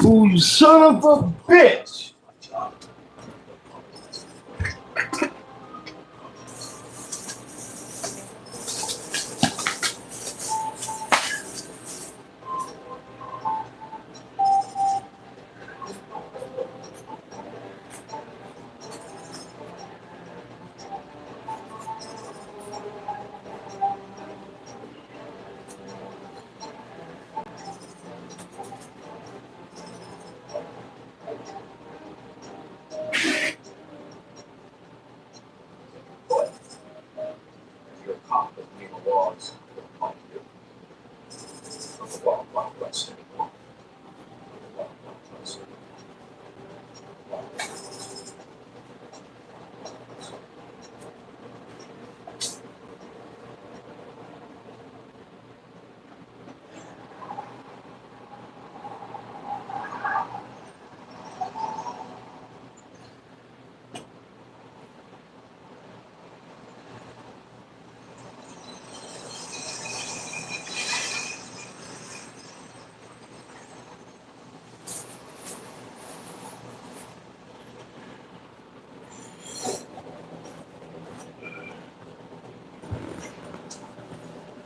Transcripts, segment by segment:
Ooh, you son of a bitch!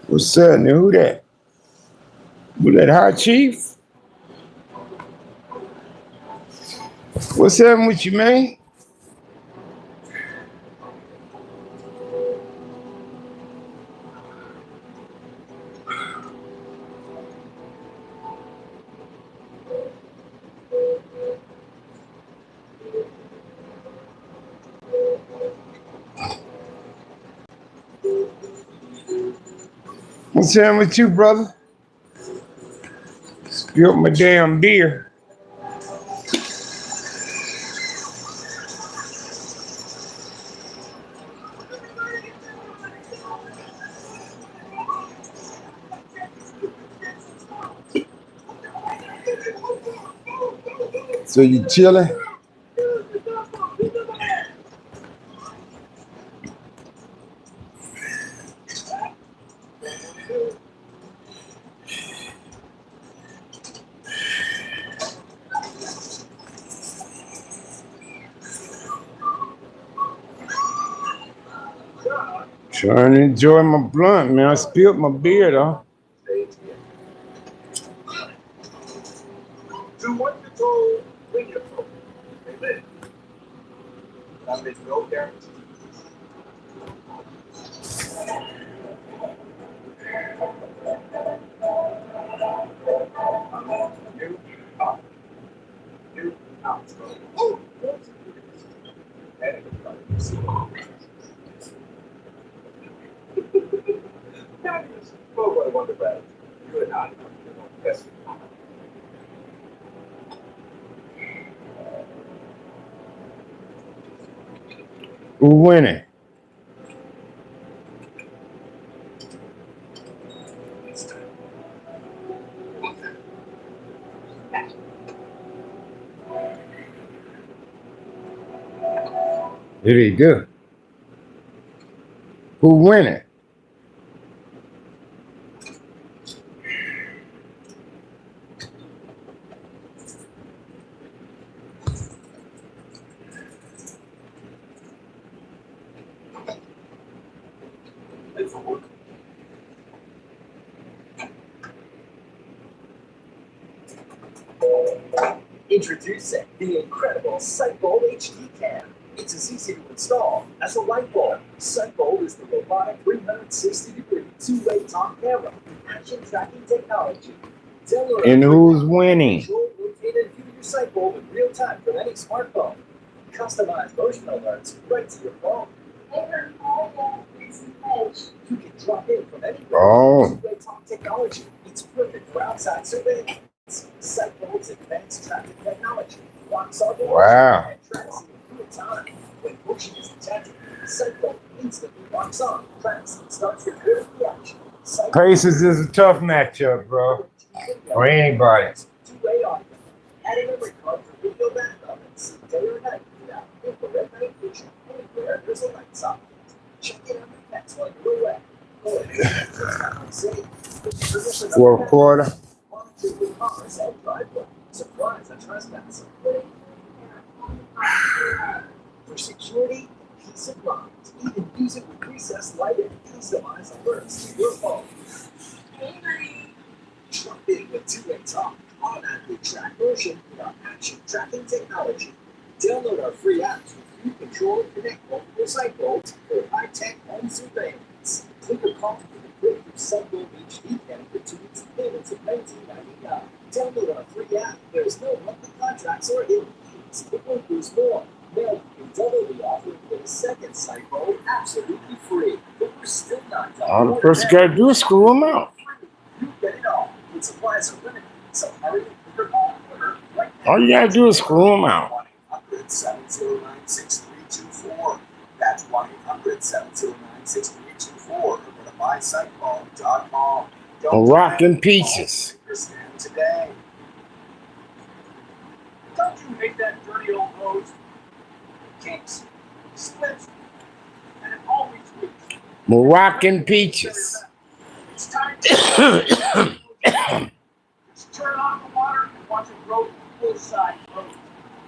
What's up, nigga? Who that? Who that hot chief? What's up with you, man? What's up with you, brother? Spilled my damn beer. So you chilling? Trying to enjoy my blunt, man. I spilled my beer, though. Who winning? There you go. Who winning? Introducing the incredible Sightbolt HD Cam. It's as easy to install as a light bulb. Sightbolt is the robotic 360-degree two-way top camera with action tracking technology. And who's winning? Control, rotate, and view your Sightbolt in real time from any smartphone. Customize motion alerts right to your phone. You can drop in from anywhere. Two-way top technology. It's perfect for outside surveillance. Sightbolt's advanced tracking technology locks on Wow. and tracks in real time. When motion is detected, Sightbolt instantly locks on, tracks, and starts recording the action. Pacers is a tough matchup, bro. For anybody. Two-way audio. Add a memory card for video backup and see day or night without infrared night vision anywhere there's a light socket. Check it on your pets while you're away. Fourth quarter. Surprise and trespass. For security and peace of mind, even music with recessed lighting, customize alerts to your phone. Drop in with two-way talk, automatically track motion with our action tracking technology. Download our free apps with view, control, and connect multiple Sightbolts for high-tech home surveillance. Click or call for the quick Sightbolt HD Cam for 2 weeks of payments of $19.99. Download our free app. There's no monthly contracts or hidden fees. The work is more. Now you can double the offer and get a second Sightbolt absolutely free. But we're still not done. All the person got to do is screw them out. You get it all. When supplies are limited, so hurry and put your phone order right now. All you got to do is screw them out. 1-800-709-6324. That's 1-800-709-6324. Or go to mysightbolt.com. Rockin' Peaches. Today. Don't you hate that dirty old hose? Kinks, splits, and it always leaks. Moroccan Peaches. It's time to just turn on the water and watch it roll full-side hose.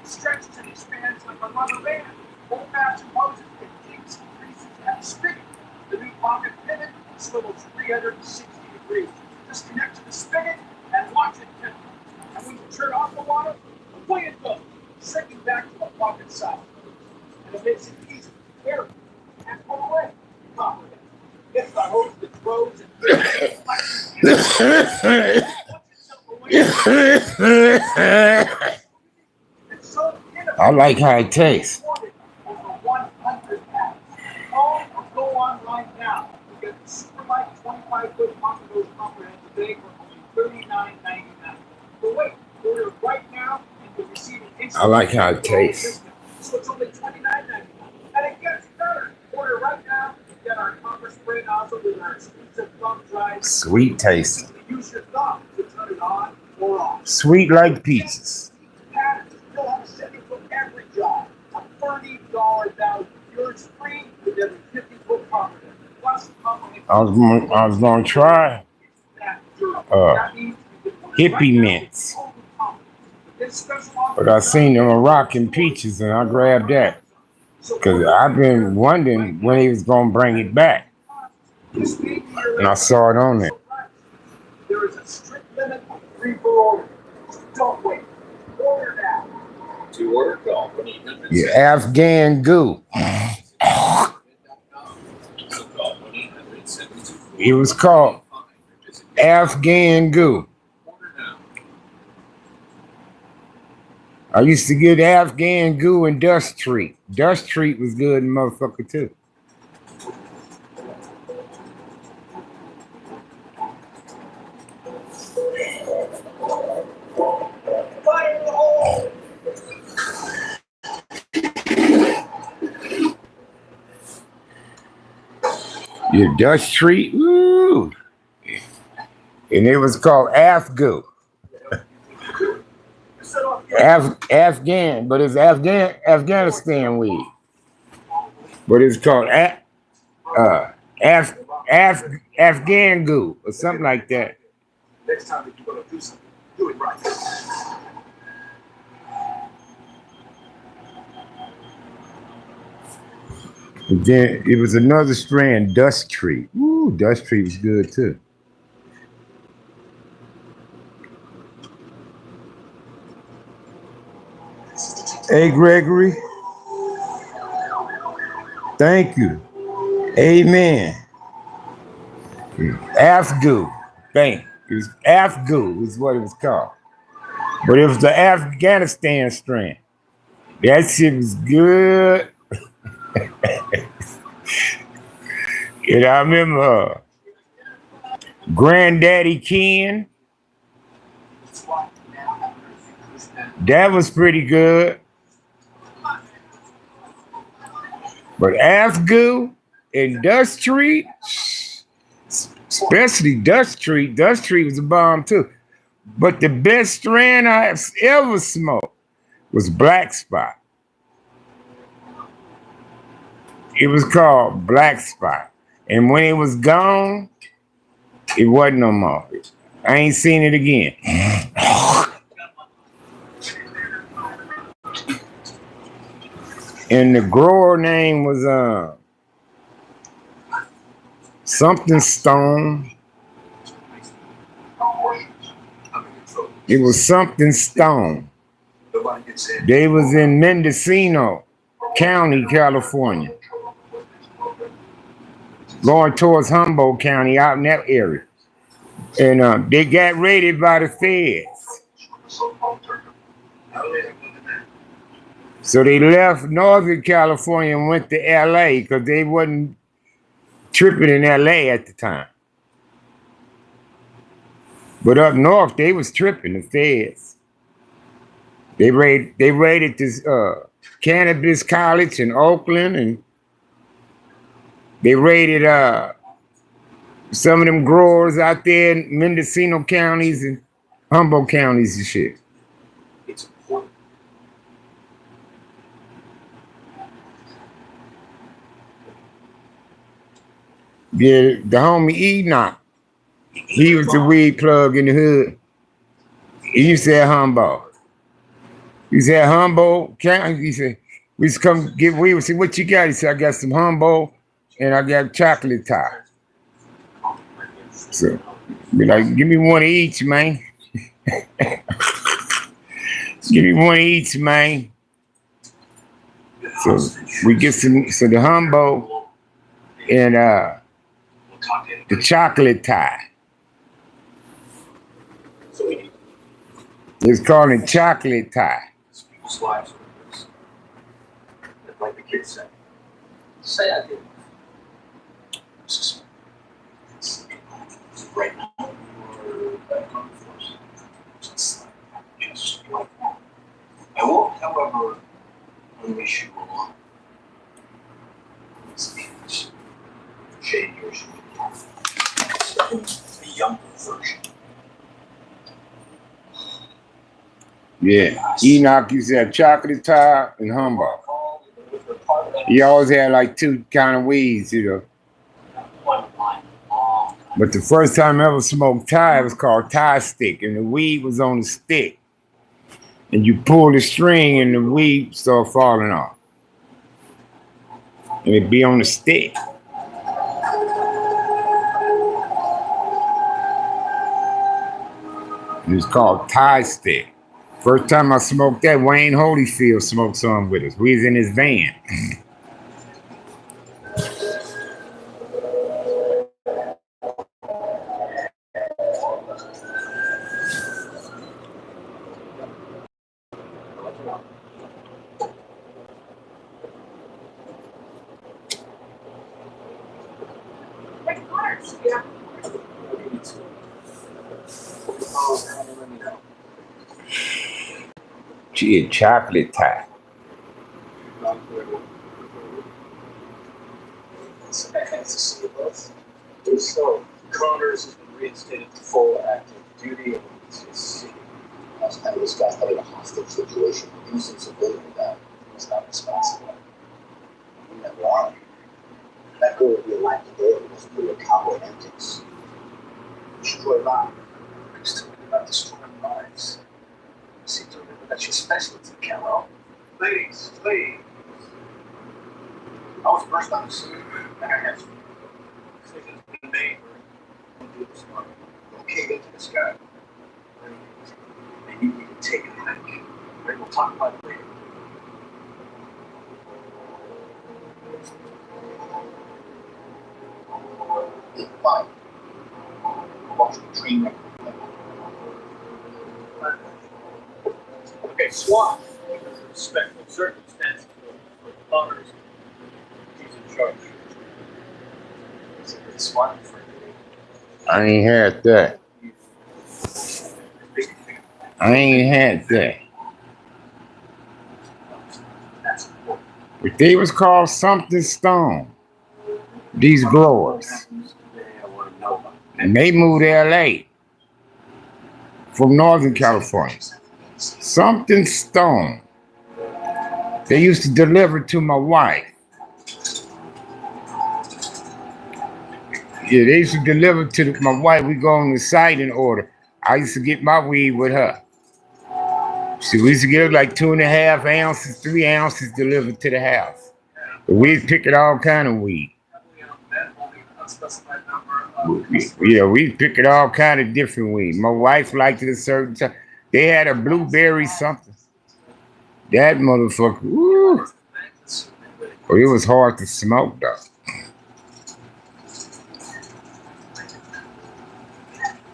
Stretch to the spans like a rubber band. Old-fashioned hoses get kinks and creases at the spigot. The new pocket pivot swivels 360 degrees. Just connect to the spigot and watch it pivot. And when you turn off the water, away it goes, shrinking back to a pocket size. And it makes it easy to carry and pull away. Confident. It's the hose that grows and I like how it tastes. Over 100 pounds. Call or go online now to get the super light 25-foot pocket hose comprehensive bag for only $39.99. But wait, order right now and you'll receive an instant. I like how it tastes. So it's only $29.99. And it gets better. Order right now and get our copper spray nozzle with our exclusive thumb drive. Sweet taste. Use your thumb to turn it on or off. Sweet like peaches. Still have a setting for every job. A $30 value. Yours free with every 50-foot copper. Plus, I was gonna try hippie mints, but I seen the Moroccan Peaches and I grabbed that because I've been wondering when he was gonna bring it back, and I saw it on there. There is a strict limit of 3 per order. Don't wait. Order now. To order, call 1-800. Yeah, Afghan goo. It was called Afghan goo. I used to get Afghan goo and Dust Treat. Dust Treat was good, motherfucker, too. Your Dust Treat, woo! And it was called Afgoo. Afghan, but it's Afghanistan weed. But it's called Afghan goo or something like that. Next time that you're going to do something, do it right. But then it was another strand, Dust Treat. Ooh, Dust Treat was good too. Hey, Gregory, thank you. Amen. Afghu. Thank you. It was Afghu is what it was called. But it was the Afghanistan strand. That shit was good. And I remember Granddaddy Ken. That was pretty good. But Afghu and Dust Street, especially Dust Street was a bomb too. But the best strand I have ever smoked was Black Spot. It was called Black Spot. And when it was gone, it wasn't no more. I ain't seen it again. And the grower name was something Stone. It was something Stone. They was in Mendocino County, California, going towards Humboldt County, out in that area. And they got raided by the feds. So they left Northern California and went to LA because they wasn't tripping in LA at the time. But up north, they was tripping, the feds. They raided this cannabis college in Oakland, and they raided some of them growers out there in Mendocino counties and Humboldt counties and shit. Yeah, the homie Enoch, he was the weed plug in the hood. He used to have Humboldt. He said Humboldt County. He said, we used to come get weed. We said, what you got? He said, I got some Humboldt and I got chocolate tie. So be like, give me one of each, man. Give me one of each, man. So we get so the Humboldt and the chocolate tie. It's called a chocolate tie. Like the kids say. Say I did. Right now, we're back on the force. Just like that. I won't, however, unleash you along. It's shade yours. The younger version. Yeah, Enoch used to have chocolate tie and Humboldt. He always had like two kind of weeds, you know. But the first time I ever smoked tie, it was called tie stick, and the weed was on the stick. And you pull the string, and the weed start falling off, and it'd be on the stick. It was called tie stick. First time I smoked that, Wayne Holyfield smoked some with us. We was in his van. She had chocolate tie. So, Connors has been reinstated to full active duty and he's seeking. Last time this guy had a hostage situation, using civilian that was not responsible. You never are. That girl would be alive today if it wasn't for your cowboy antics. Destroy lives. He's talking about destroying lives. You seem to remember that's your specialty, Carol. Please, please. I was first on the scene, and I had decisions been made where you do this one. Don't cave into this guy. And you need to take a hike. We'll talk about it later. fire. Watching a train wreck. Okay, SWAT. Special circumstances for others. He's in charge. SWAT. I ain't had that. I ain't had that. But they was called something Stone. These growers. And they moved to LA from Northern California. Something Stone. They used to deliver to my wife. Yeah, they used to deliver to my wife. We go on the site and order. I used to get my weed with her. See, we used to get like 2.5 ounces, 3 ounces delivered to the house. But we'd pick it all kind of weed. Yeah, we pick it all kind of different weed. My wife liked it a certain time. They had a blueberry something. That motherfucker, woo. Oh, it was hard to smoke though.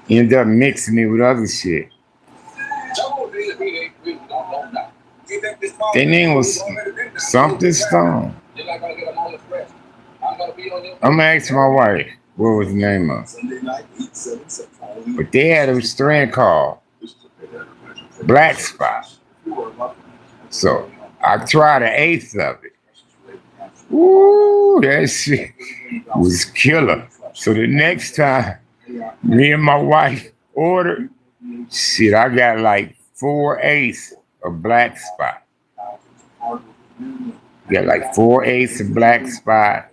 End up mixing it with other shit. Their name was something Stone. I'm gonna ask my wife what was the name of it. But they had a strand called Black Spot. So I tried 1/8 of it. Ooh, that shit was killer. So the next time me and my wife ordered, shit, I got like 4/8 of Black Spot. Got like 4/8 of Black Spot.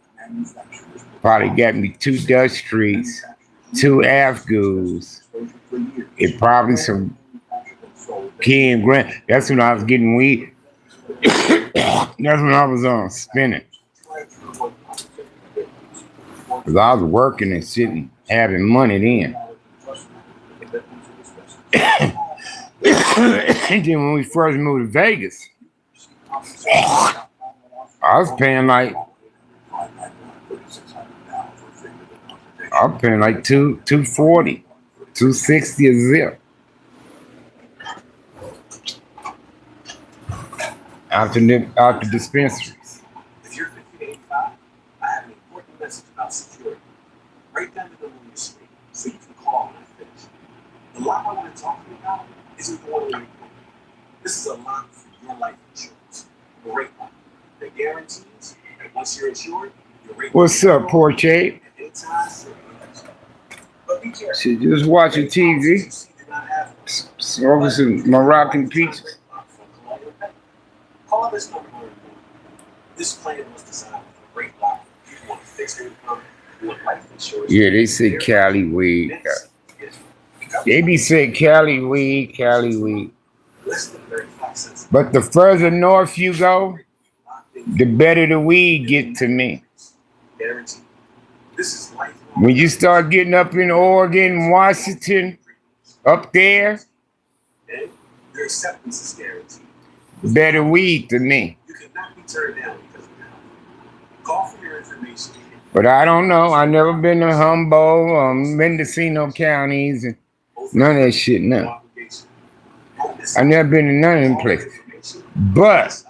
Probably got me 2 Dutch Streets, 2 Afghans, and probably some Ken Grant. That's when I was getting weed. That's when I was spinning. Because I was working and sitting, having money then. And then when we first moved to Vegas, I was paying like, $240, $260 a zip. Out the dispensaries. If you're 50 to 85, I have an important message about security. Write down the number on your screen so you can call when I finish. The line I want to talk to you about isn't the one where you put. This is a line for your life insurance. The rate line that guarantees that once you're insured, your rate. What's up, Porch Ape? Shit, just watching TV, smoking some Moroccan peaches. Call this number. This plan was designed for great life. You want a fixed income, you want life insurance. Yeah, they say Cali weed. They be saying Cali weed, Cali weed. But the further north you go, the better the weed get to me. When you start getting up in Oregon, Washington, up there, your acceptance is guaranteed. Better weed to me. You cannot be turned down because of that. Call for your information. But I don't know. I never been to Humboldt or Mendocino counties and none of that shit. No, I never been to none of them places. But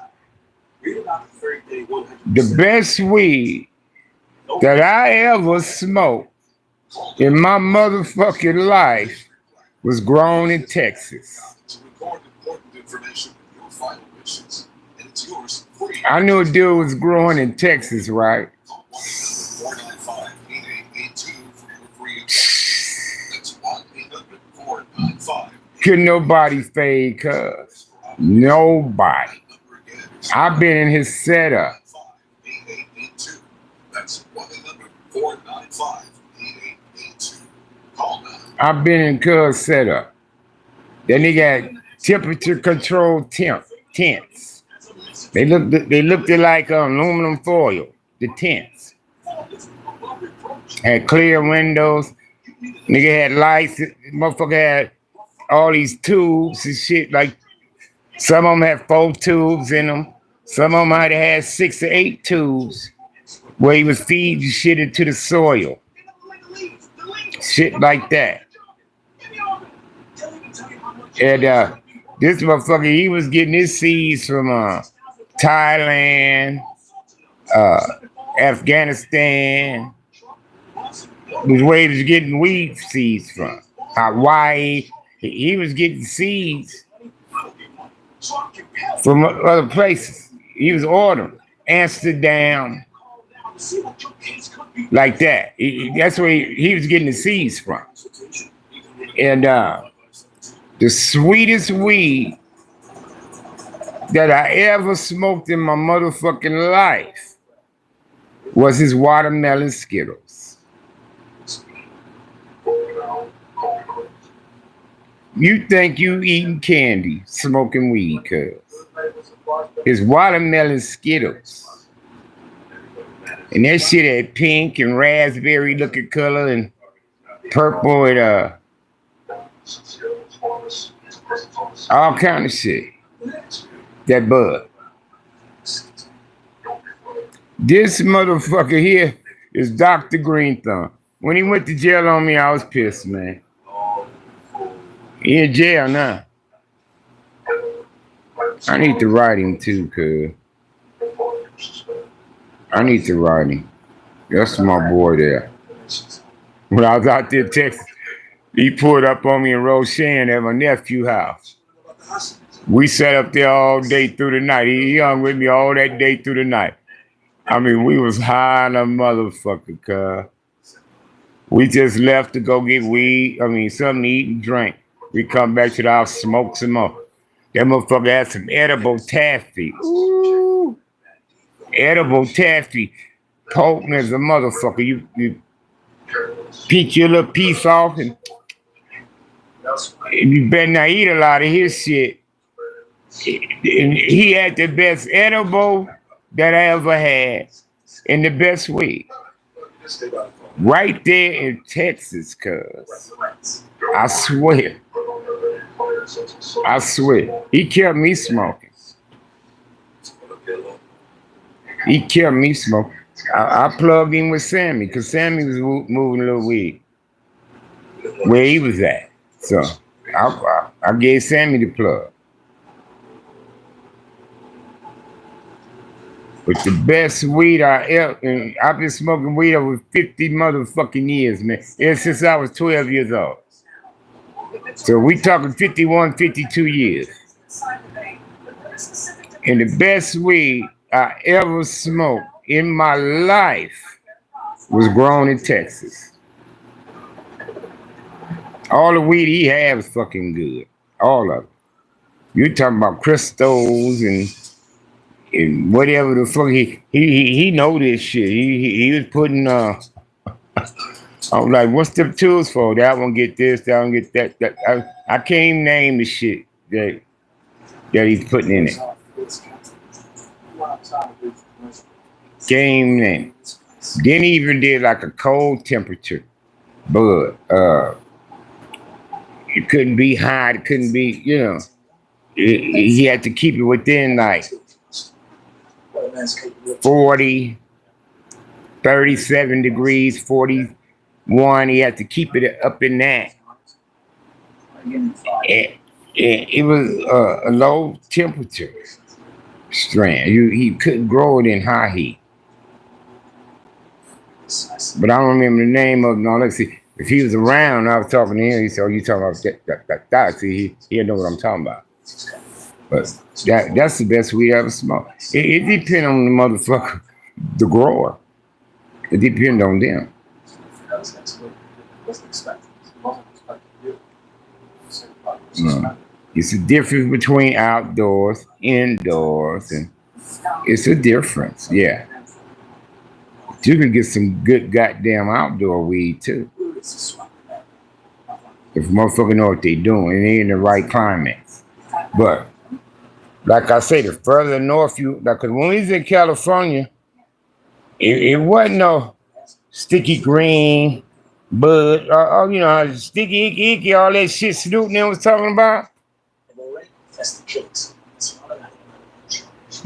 the best weed that I ever smoked in my motherfucking life was grown in Texas. I knew a dude was growing in Texas, right? Couldn't nobody fade, cuz. Nobody. I've been in his setup. I've been in cuz setup. Then they got temperature controlled tents. They looked like aluminum foil, the tents. Had clear windows. Nigga had lights. Motherfucker had all these tubes and shit. Like some of them had 4 tubes in them. Some of them might have had 6 or 8 tubes where he was feeding shit into the soil. Shit like that. And this motherfucker, he was getting his seeds from Thailand, uh, Afghanistan, was where he was getting weed seeds from. Hawaii, he was getting seeds from other places. He was ordering Amsterdam, like that. That's where he was getting the seeds from. And the sweetest weed that I ever smoked in my motherfucking life was his watermelon Skittles. You think you eating candy, smoking weed, cuz. His watermelon Skittles. And that shit had pink and raspberry looking color and purple and all kind of shit. That bud. This motherfucker here is Dr. Green Thumb. When he went to jail on me, I was pissed, man. He in jail now. I need to write him too, cuz. I need to write him. That's my boy there. When I was out there in Texas, he pulled up on me in Roshan at my nephew's house. We sat up there all day through the night. He hung with me all that day through the night. I mean, we was high on a motherfucker, cuz. We just left to go get weed, something to eat and drink. We come back to the house, smoke some more. That motherfucker had some edible taffy. Ooh. Edible taffy. Potent as a motherfucker. You pick your little piece off and you better not eat a lot of his shit. And he had the best edible that I ever had and the best weed. Right there in Texas, cuz. I swear. I swear. He kept me smoking. He kept me smoking. I plugged in with Sammy because Sammy was moving a little weed where he was at. So I gave Sammy the plug. But the best weed I ever, and I've been smoking weed over 50 motherfucking years, man. Ever since I was 12 years old. So we talking 51, 52 years. And the best weed I ever smoked in my life was grown in Texas. All the weed he had was fucking good. All of it. You talking about crystals and whatever the fuck he know this shit. He was putting I was like, what's the tools for? That one get this, that one get that. I can't even name the shit that he's putting in it. Game name. Then he even did like a cold temperature bud. It couldn't be high, it couldn't be, he had to keep it within like 40, 37 degrees, 41. He had to keep it up in that. It was a low temperature strand. He couldn't grow it in high heat. But I don't remember the name of it. No, let's see. If he was around, I was talking to him. He said, "Oh, you talking about that?" See, he know what I'm talking about. But that's the best weed I ever smoked. It depends on the motherfucker, the grower. It depends on them. It's a difference between outdoors, indoors, and it's a difference. Yeah. You can get some good goddamn outdoor weed too. If motherfuckers know what they doing and they in the right climates. But like I say, the further north you, like, cause when we was in California, it wasn't no sticky green, bud, sticky icky, all that shit Snoop and them was talking about.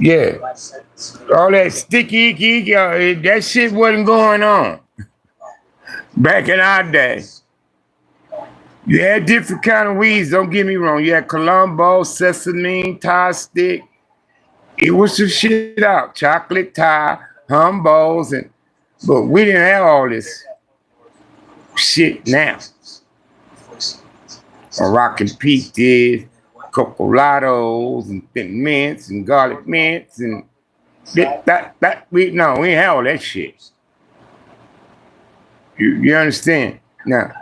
Yeah. All that sticky icky, that shit wasn't going on back in our day. You had different kind of weeds, don't get me wrong. You had Colombo, sesame, Thai stick. It was some shit out. Chocolate Thai, Humbos, but we didn't have all this shit now. Moroccan peaches, cocolados, and thin mints, and garlic mints, and we ain't have all that shit. You understand? Now,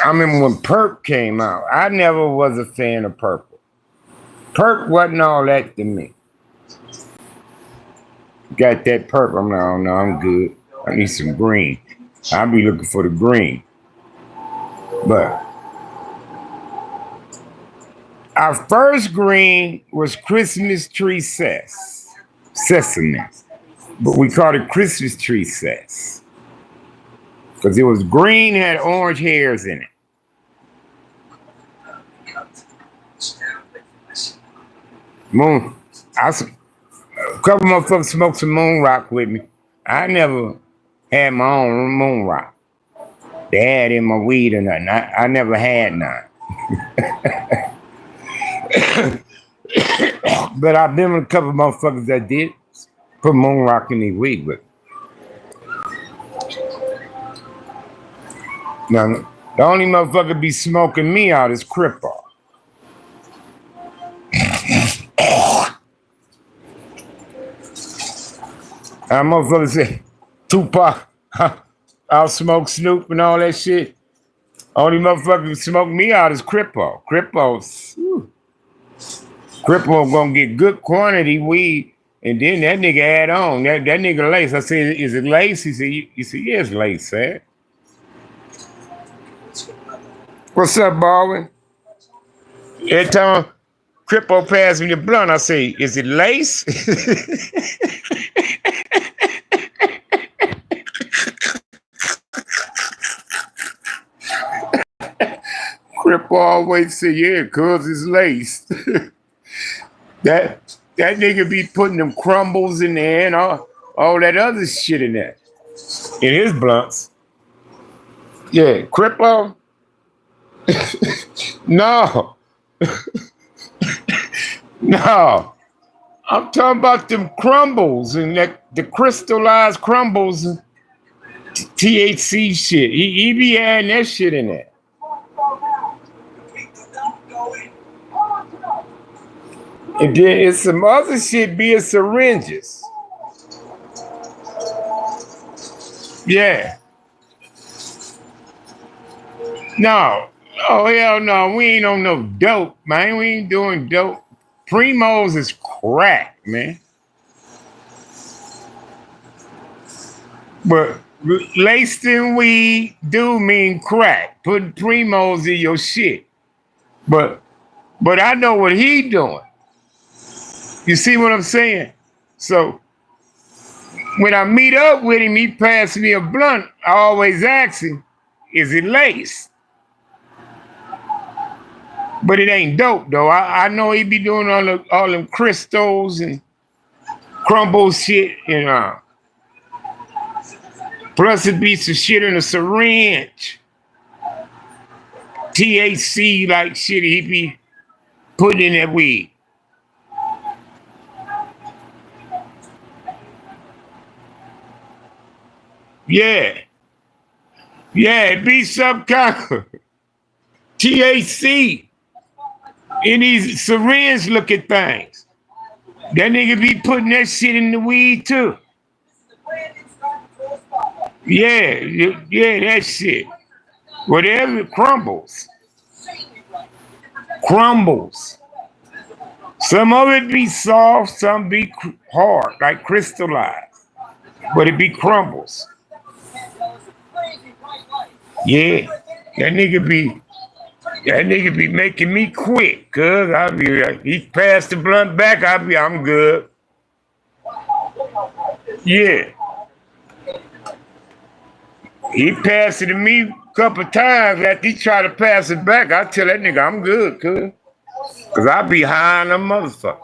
I remember when Perk came out. I never was a fan of purple. Perk wasn't all that to me. Got that purple. I'm like, oh no, I'm good. I need some green. I'll be looking for the green. But our first green was Christmas tree sesame. But we called it Christmas tree cess. Because it was green, had orange hairs in it. Moon. A couple motherfuckers smoked some moon rock with me. I never had my own moon rock. They had in my weed or nothing. I never had none. But I've been with a couple motherfuckers that did put moon rock in their weed with. Now, the only motherfucker be smoking me out is Cripple. Our motherfuckers say, Tupac, I'll smoke Snoop and all that shit. Only motherfucker who smoke me out is Cripple. Cripple gonna get good quantity weed, and then that nigga add on. That nigga lace. I said, is it lace? He said, yeah, it's lace, man. What's up, Baldwin? Every time Cripple pass me the blunt, I say, is it lace? Cripple always say, yeah, cuz it's laced. that nigga be putting them crumbles in there and all that other shit in there. In his blunts. Yeah, Cripple? No. No. I'm talking about them crumbles and the crystallized crumbles and THC shit. He be adding that shit in there. And then it's some other shit being syringes. Yeah. No. Oh, hell no. We ain't on no dope, man. We ain't doing dope. Primos is crack, man. But laced in weed do mean crack. Putting primos in your shit. But I know what he doing. You see what I'm saying? So when I meet up with him, he pass me a blunt. I always ask him, is it laced? But it ain't dope though. I know he be doing all them crystals and crumble shit, and plus it be some shit in a syringe. THC like shit he be putting in that weed. Yeah. Yeah, it be some kind of THC in these syringe looking things. That nigga be putting that shit in the weed too. Yeah, that shit. Whatever it crumbles. Crumbles. Some of it be soft, some be hard, like crystallized. But it be crumbles. Yeah, that nigga be making me quit, cuz I be like, he passed the blunt back, I'm good. Yeah. He passed it to me a couple times. After he tried to pass it back, I tell that nigga I'm good, cuz. Cause I be high on a motherfucker.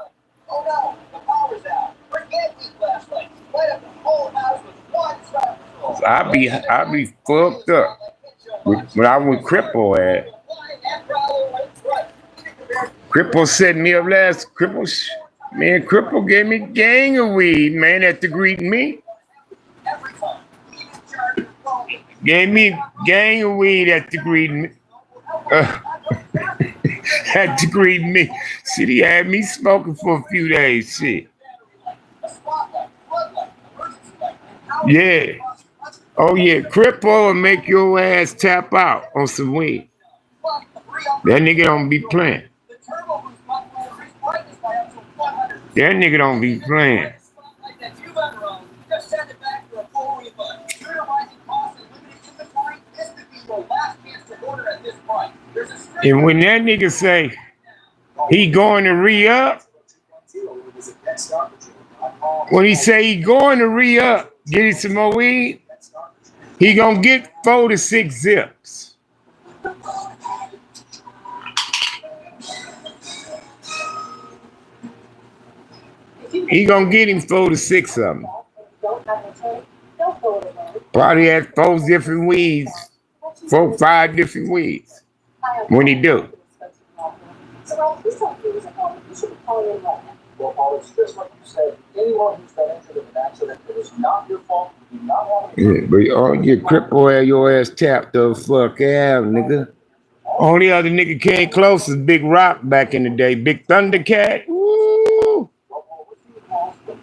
I be fucked up when I went cripple at. Cripple set me up last. Man, Cripple gave me gang of weed, man, at the greet me. Every time, even Jared Bowen, Gave me gang of weed at the greet me. Uh, at the greet me. Shit, he had me smoking for a few days. Shit. a spotlight, floodlight, emergency light, and how Yeah. Oh yeah, Cripple will make your ass tap out on some weed. That nigga don't be playing. the turbo boost button will increase brightness by up to 100%. That nigga don't be playing. Spotlight that you've ever owned, just send it back for a full refund. Due to rising costs and limited inventory, this could be your last chance to order at this price. There's a strict And when that nigga say he going to re-up, when he say he going to re-up, get him some more weed, he gonna get 4 to 6 zips. He gonna get him 4 to 6 of them. Probably has 4 different weeds, 4, 5 different weeds. When he do. Well, Paul, it's just like you said, anyone who's been injured in an accident, it is not your fault. You do not want to Yeah, but all your cripple had your ass tapped the fuck out, nigga. Only other nigga came close was Big Rock back in the day. Big Thundercat. Woo!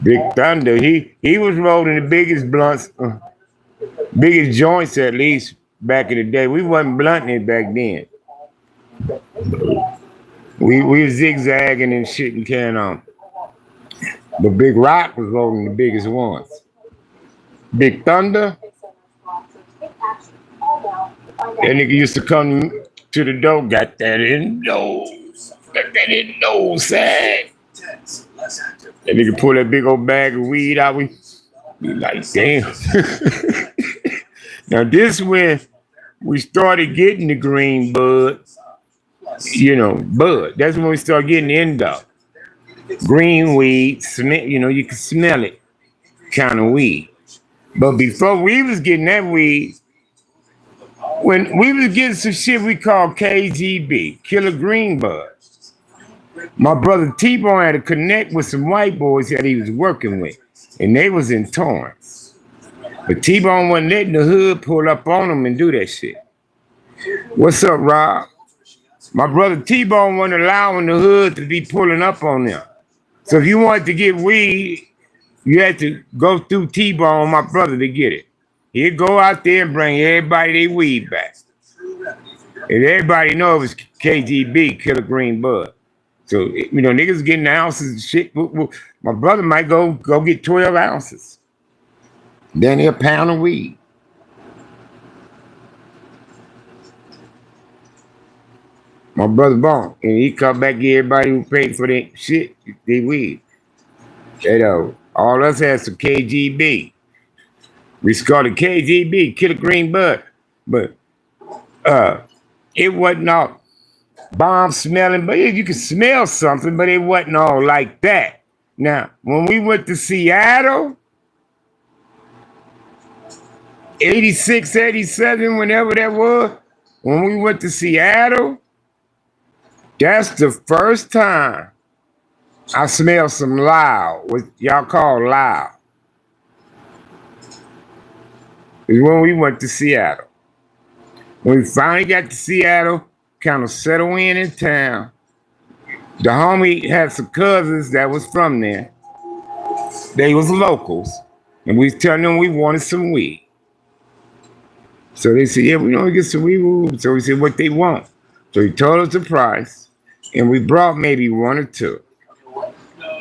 Big Thunder. He was rolling the biggest blunts, biggest joints at least back in the day. We wasn't blunting it back then. We was zigzagging and shit and carrying on. But Big Rock was rolling the biggest ones. Big Thunder. That nigga used to come to the door, got that in nose. Got that in nose, sad. That nigga pull that big old bag of weed out. We be like, damn. Now this when we started getting the green bud. You know, bud. That's when we started getting the endo. Green weed, you can smell it, kind of weed. But before we was getting that weed, when we was getting some shit we call KGB, Killer Green Bud. My brother T-Bone had to connect with some white boys that he was working with, and they was in Torrance. But T-Bone wasn't letting the hood pull up on him and do that shit. What's up, Rob? My brother T-Bone wasn't allowing the hood to be pulling up on them. So if you wanted to get weed, you had to go through T-Bone, my brother, to get it. He'd go out there and bring everybody their weed back. And everybody know it was KGB, Killer Green Bud. So, niggas getting ounces of shit. My brother might go get 12 ounces. Then a pound of weed. My brother Bone. And he come back, get everybody who paid for that shit, they weed. All us had some KGB. We called it KGB, Killer Green Bud. But it wasn't all bomb smelling, but you could smell something, but it wasn't all like that. Now, when we went to Seattle, 86, 87, whenever that was, when we went to Seattle, that's the first time I smelled some loud, what y'all call loud. Is when we went to Seattle. When we finally got to Seattle, kind of settled in town, the homie had some cousins that was from there. They was locals. And we was telling them we wanted some weed. So they said, yeah, we want to get some weed. So we said, what they want. So he told us the price. And we brought maybe 1 or 2.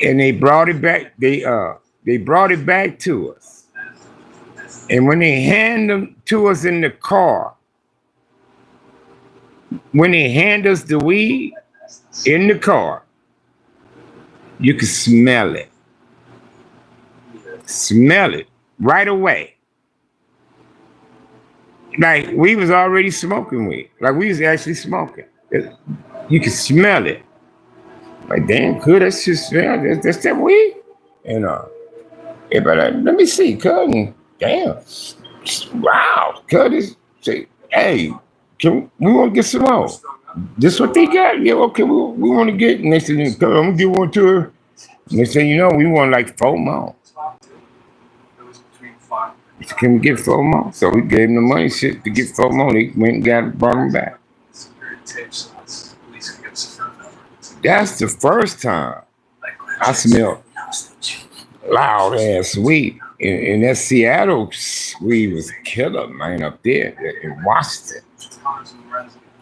And they brought it back. They brought it back to us. And when they hand them to us in the car, when they hand us the weed in the car, you can smell it. Smell it right away. Like we was already smoking weed. Like we was actually smoking. You can smell it. Like, damn, could that shit smell? That's that weed? And but let me see, cuz. Damn. Wow. Cuz say, hey, we want to get some more. This what they got? Yeah, okay, we want to get. And they said, I'm gonna give one to her. And they said, we want like 4 more. Can we get 4 more? So we gave them the money shit to get 4 more. They went and brought them back. That's the first time I smelled loud ass weed. And that Seattle weed was killer, man, up there in Washington.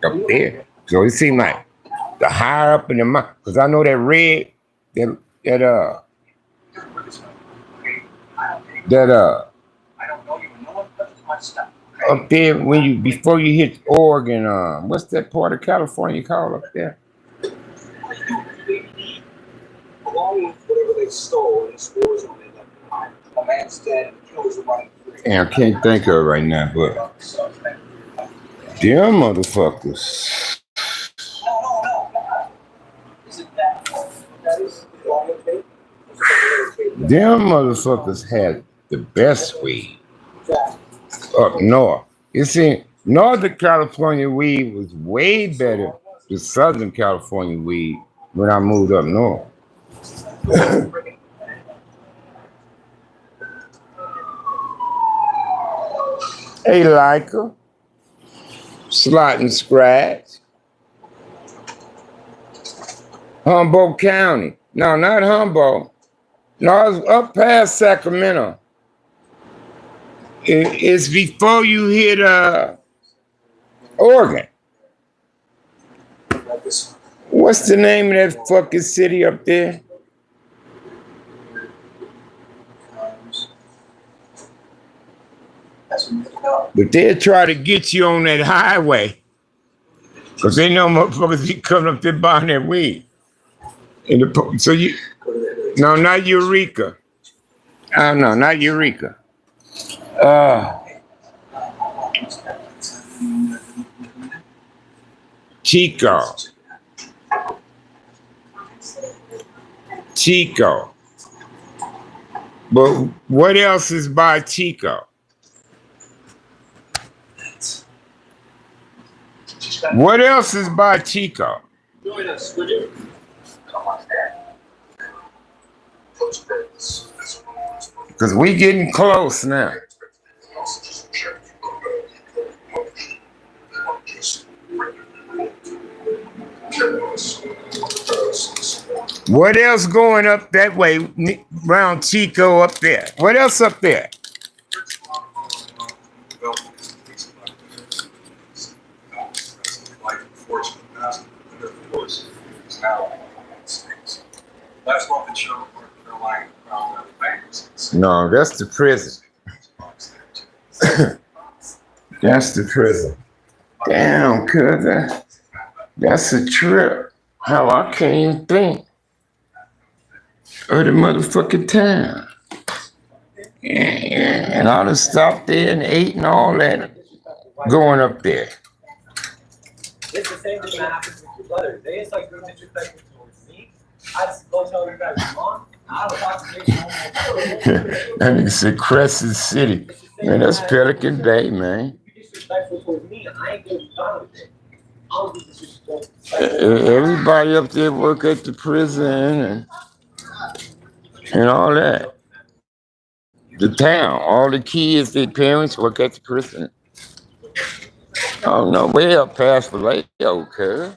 Up there. So it seemed like the higher up in the mountain, because I know that red, that up there before you hit Oregon, what's that part of California called up there? Along with whatever they stole and the scores on it left behind. A man's dead and the killers are running free. And I can't think of it right now, but them motherfuckers. No. Isn't that is the only tape? Them motherfuckers had the best weed up north. You see, Northern California weed was way better than Southern California weed when I moved up north. Hey, Leica. Slot and Scratch. Humboldt County. No, not Humboldt. No, it's up past Sacramento. It's before you hit Oregon. What's the name of that fucking city up there? But they'll try to get you on that highway. Because they know motherfuckers be coming up there buying that weed. No, not Eureka. Oh, no, not Eureka. Chico. But what else is by Chico? What else is by Chico? Join us, would you? Because we getting close now. What else going up that way around Chico up there? What else up there? No, that's the prison. That's the prison. Damn, cuz that's a trip. How I can't even think of the motherfucking town. And I done stopped there and ate and all that going up there. It's the same thing that happens with your brother. They just like doing disrespectful towards me. I just go tell your guys, Mom, I don't talk to you. That nigga said Crescent City. Man, that's Pelican Bay, man. You're disrespectful towards me. I ain't getting done with it. I'll be disrespectful. Everybody up there work at the prison and all that. The town, all the kids, their parents work at the prison. Oh no, way up past Vallejo, cuz.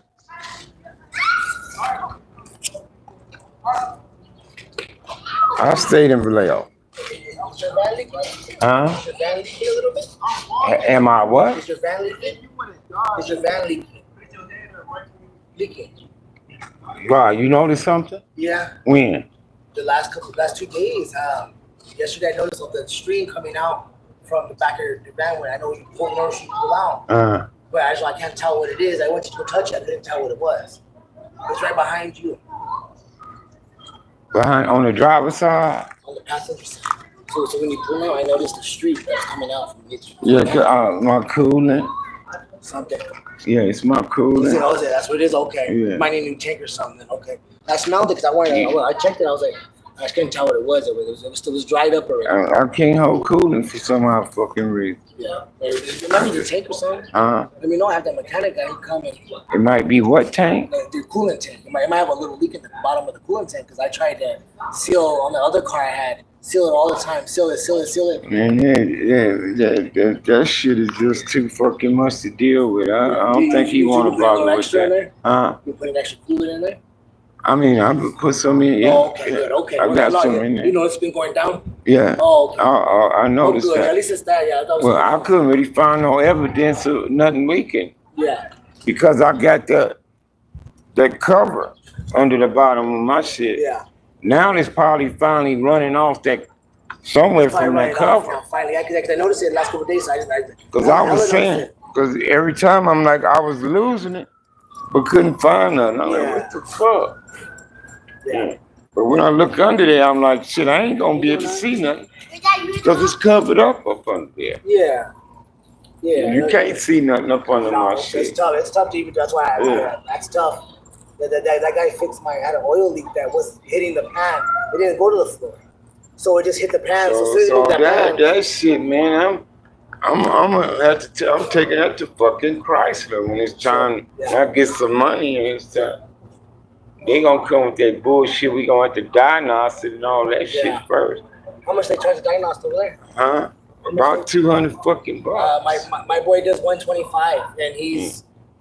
I stayed in Vallejo. Huh? Is your van leaking a little bit? Am I what? Is your van leaking? Is your van leaking? Leaking. Wow, you noticed something? Yeah. When? The last 2 days. Yesterday I noticed the stream coming out from the back of the van when I know you pull out. But I can't tell what it is. I went to go touch it. I couldn't tell what it was. It's right behind you. Behind on the driver's side? On the passenger side. So when you pull out, I noticed the street that's coming out from it. Yeah, my coolant. Something. Yeah, it's my coolant. That's what it is. Okay. Yeah. Might need a new tank or something. Okay. I smelled it because I checked it. I was like, I couldn't tell what it was. It was dried up already. I can't hold coolant for some odd fucking reason. Yeah. It might be the tank or something. Let me know. I have that mechanic guy come and. It might be what tank? The coolant tank. It might have a little leak in the bottom of the coolant tank because I tried to seal on the other car I had. Seal it all the time. Seal it. Man, that shit is just too fucking much to deal with. I don't think he want to bother with that. You put an extra coolant in there? I mean, I put some in. Yeah. Oh, okay, good. Okay. I got some in there. You know it's been going down? Yeah. Oh, okay. I noticed that. At least it's that, yeah. Well, I couldn't really find no evidence of nothing leaking. Yeah. Because I got that cover under the bottom of my shit. Yeah. Now it's probably finally running off that somewhere from that cover. Finally, because I noticed it the last couple of days. Because I was saying, because every time I'm like, I was losing it, but couldn't find nothing. I'm like, what the fuck? Yeah. But when I look under there, I'm like, shit, I ain't gonna be able to see nothing. Because it's covered up under there. Yeah. Yeah. You can't see nothing up under my shit. It's tough. It's tough to even, that's why that's tough. That guy fixed had an oil leak that was hitting the pan. It didn't go to the floor. So it just hit the pan. So that shit, man, I'm taking that to fucking Chrysler when it's time I get some money and it's time. They gonna come with that bullshit. We gonna have to diagnose it and all that shit first. How much they charge to diagnose over there? Huh? About 200 fucking bucks. My boy does 125, and he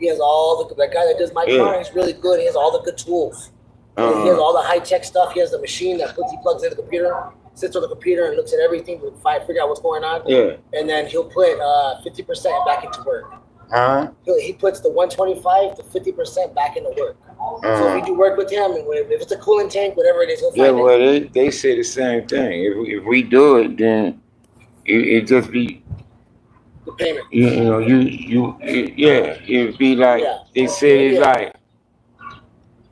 has all the guy that does my car. He's really good. He has all the good tools. He has all the high tech stuff. He has the machine that he plugs into the computer, sits on the computer, and looks at everything to figure out what's going on. Yeah. And then he'll put 50% back into work. He puts the 125 to 50% back into work. So if you do work with him, and if it's a coolant tank, whatever it is, he'll find it. Well, they say the same thing. If we do it, then it just be the payment. It'd be like they say it's like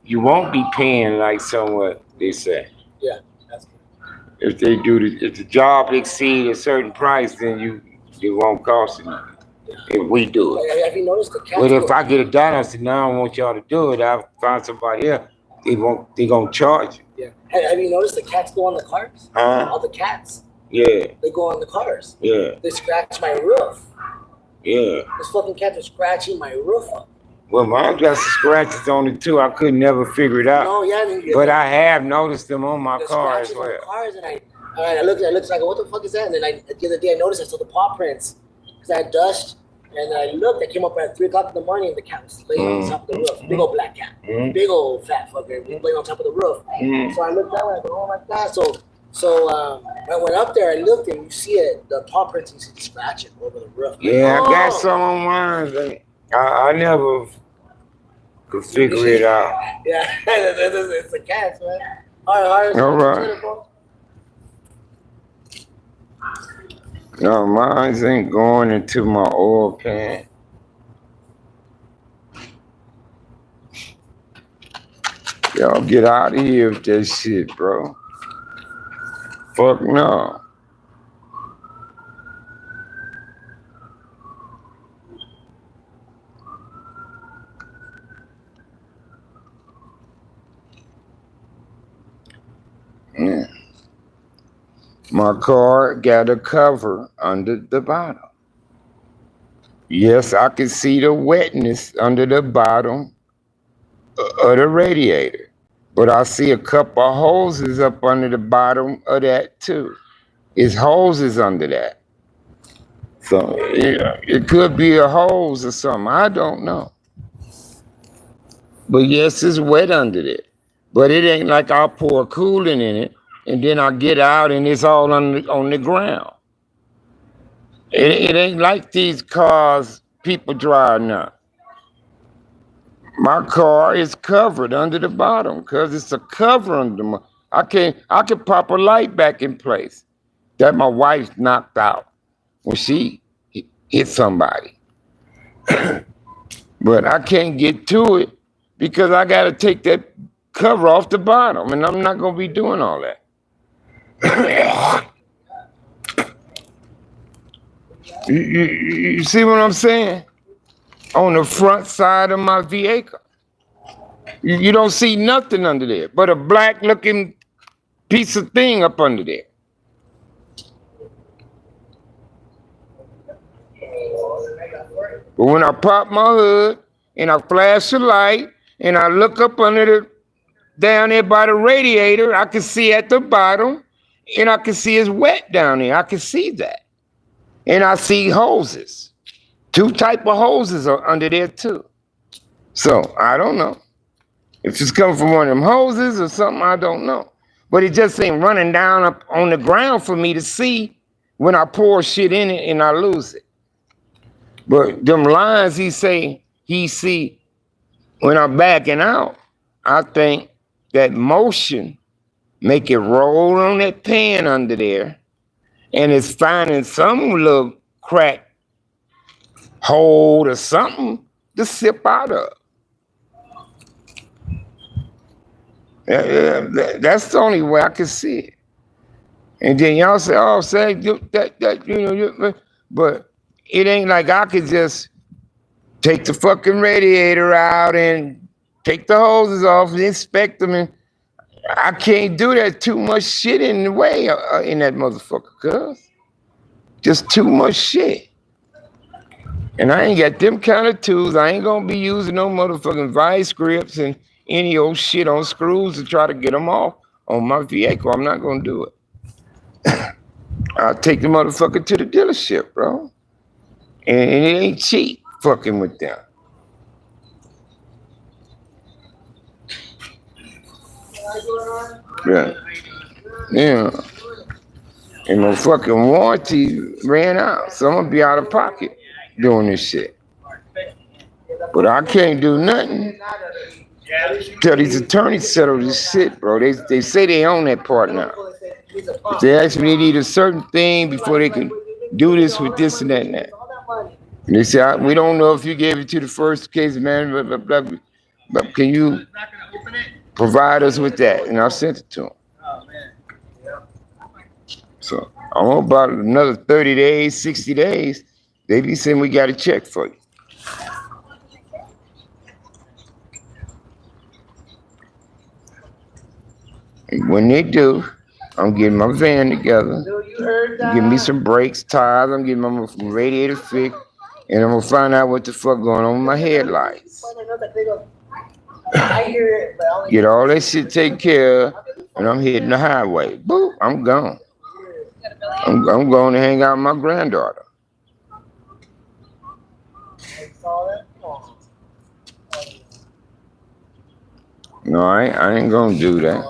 you won't be paying like somewhat. They say. Yeah, that's good. If they do if the job exceeds a certain price, then it won't cost you nothing. If we do it. Have you noticed the cats? But if I get a diagnosis now, I don't want y'all to do it. I'll find somebody else. They gonna charge you. Yeah. Have you noticed the cats go on the cars? All the cats. Yeah. They go on the cars. Yeah. They scratch my roof. Yeah. This fucking cat is scratching my roof up. Well, mine got some scratches on it too. I could never figure it out. No, yeah. But I have noticed them on my car as well. Cars and I looked like, what the fuck is that? And then the other day I noticed I saw the paw prints because I had dust. And I looked, I came up at 3 o'clock in the morning and the cat was laying on top of the roof. Big old black cat. Big old fat fucker laying on top of the roof. So I looked that way, I go, oh my God. So I went up there, I looked, and you see it, the paw prints, you see the scratching over the roof. Yeah, I got some on mine. I never could figure it out. Yeah, it's the cats, man. All right. No, mine ain't going into my oil pan. Y'all get out of here with that shit, bro. Fuck no. Yeah. My car got a cover under the bottom. Yes, I can see the wetness under the bottom of the radiator. But I see a couple of hoses up under the bottom of that too. It's hoses under that. So it could be a hose or something. I don't know. But yes, it's wet under there. But it ain't like I'll pour coolant in it and then I get out and it's all on the ground. It ain't like these cars people drive now. My car is covered under the bottom because it's a cover under I could pop a light back in place that my wife knocked out when she hit somebody. But I can't get to it because I got to take that cover off the bottom, and I'm not going to be doing all that. You see what I'm saying? On the front side of my vehicle. You don't see nothing under there but a black looking piece of thing up under there. But when I pop my hood and I flash the light and I look up under the down there by the radiator, I can see at the bottom, and I can see it's wet down there. I can see that. And I see hoses. 2 type of hoses are under there too. So I don't know. If it's coming from one of them hoses or something, I don't know. But it just ain't running down up on the ground for me to see when I pour shit in it and I lose it. But them lines he see when I'm backing out, I think that motion make it roll on that pan under there, and it's finding some little crack hole or something to sip out of. That's the only way I can see it. And then y'all say, "Oh, say that but it ain't like I could just take the fucking radiator out and take the hoses off and inspect them, and I can't do that. Too much shit in the way in that motherfucker, cuz. Just too much shit. And I ain't got them kind of tools. I ain't gonna be using no motherfucking vice grips and any old shit on screws to try to get them off on my vehicle. I'm not gonna do it. I'll take the motherfucker to the dealership, bro. And it ain't cheap fucking with them. Yeah. And my fucking warranty ran out. So I'm gonna be out of pocket doing this shit. But I can't do nothing till these attorneys settle this shit, bro. They say they own that part now. If they actually need a certain thing before they can do this with this and that and that. And they say, we don't know if you gave it to the first case manager, blah, blah, blah, but can you provide us with that? And I sent it to them. So I'm about another 30 days, 60 days. They be saying we got a check for you. And when they do, I'm getting my van together. Give me some brakes, tires. I'm getting my radiator fixed. And I'm going to find out what the fuck going on with my headlights. Get all that shit taken care of. And I'm hitting the highway. Boop, I'm gone. I'm going to hang out with my granddaughter. No, I ain't going to do that.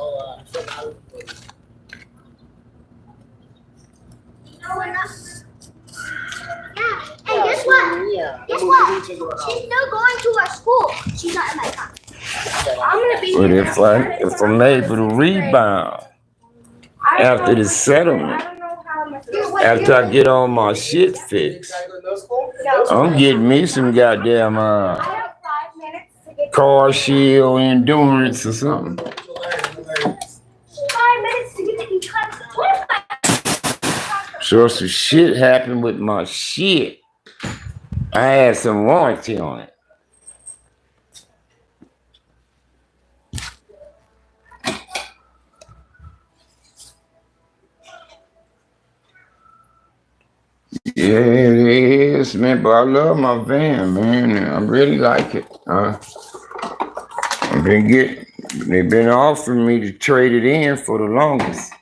Hey, guess what? Guess what? She's still going to our school. She's not in my class. I'm gonna be here. But if I'm able to rebound after the settlement, after I get all my shit fixed, I'm getting me some goddamn car shield endurance or something. 5 minutes to get to each class. So some shit happened with my shit. I had some warranty on it. Yeah, it is, man. But I love my van, man. I really like it. They've been offering me to trade it in for the longest.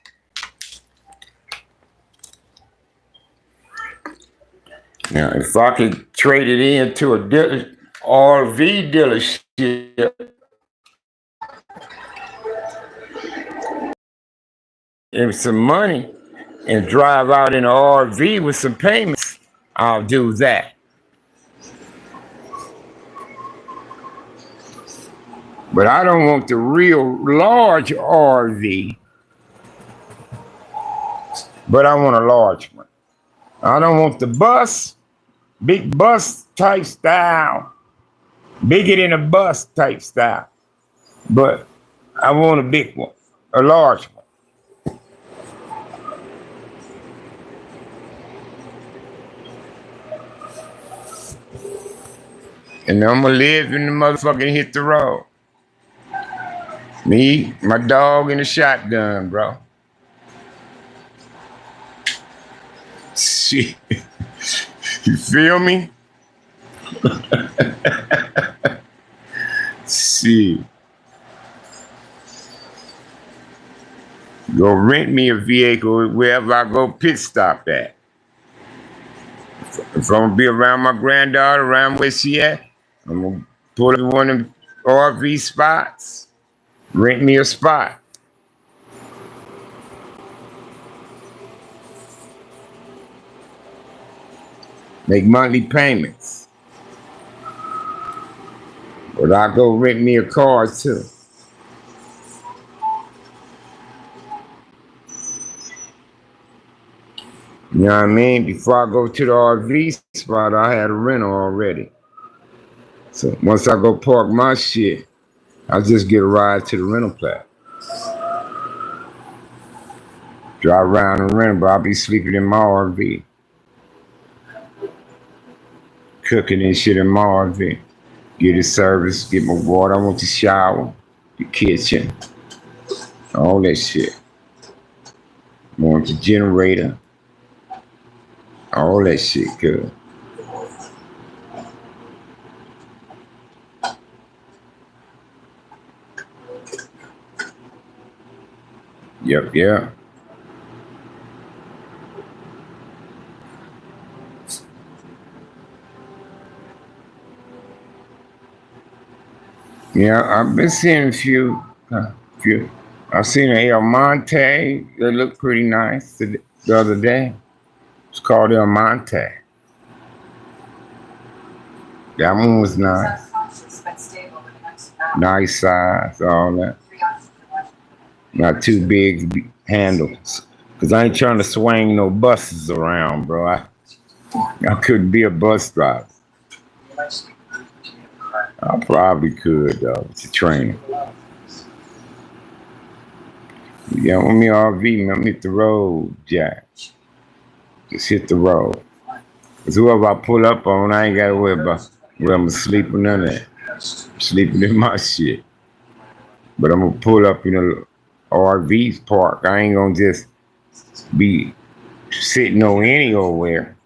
Now, if I could trade it in to a RV dealership and some money and drive out in an RV with some payments, I'll do that. But I don't want the real large RV, but I want a large one. I don't want the bus, big bus type style, bigger than a bus type style, but I want a big one, a large one. And I'm gonna live in the motherfucking hit the road. Me, my dog, and a shotgun, bro. shit. You feel me? Shit. Go rent me a vehicle wherever I go pit stop at. If I'm gonna be around my granddaughter, around where she at, I'm gonna pull up one of them RV spots, rent me a spot. Make monthly payments. But I go rent me a car too. You know what I mean? Before I go to the RV spot, I had a rental already. So once I go park my shit, I just get a ride to the rental place. Drive around and rent, but I'll be sleeping in my RV. Cooking and shit in my RV. Get a service, get my water. I want to shower, the kitchen, all that shit. I want the generator, all that shit good. Yep, yeah. Yeah, I've been seeing a few. I've seen an El Monte. They look pretty nice the other day. It's called El Monte. That one was nice. Nice size, all that. Not too big handles. Cause I ain't trying to swing no buses around, bro. I couldn't be a bus driver. I probably could though. It's a training. Yeah, let me RV, let me hit the road, Jack. Just hit the road. Cause whoever I pull up on, I ain't gotta worry about where I'm sleeping or none of that. I'm sleeping in my shit. But I'm gonna pull up in a RV park. I ain't gonna just be sitting on anywhere.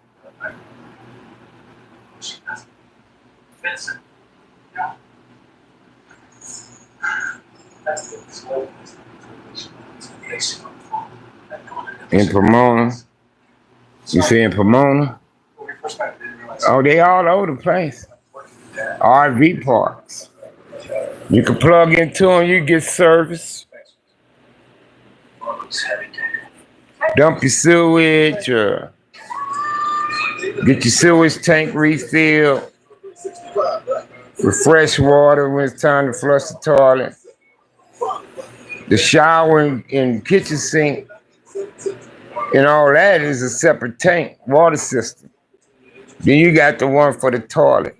In Pomona? You say in Pomona? Oh, they all over the place. RV parks. You can plug into them, you get service. Dump your sewage, or get your sewage tank refilled with fresh water when it's time to flush the toilet. The shower and kitchen sink and all that is a separate tank, water system. Then you got the one for the toilet.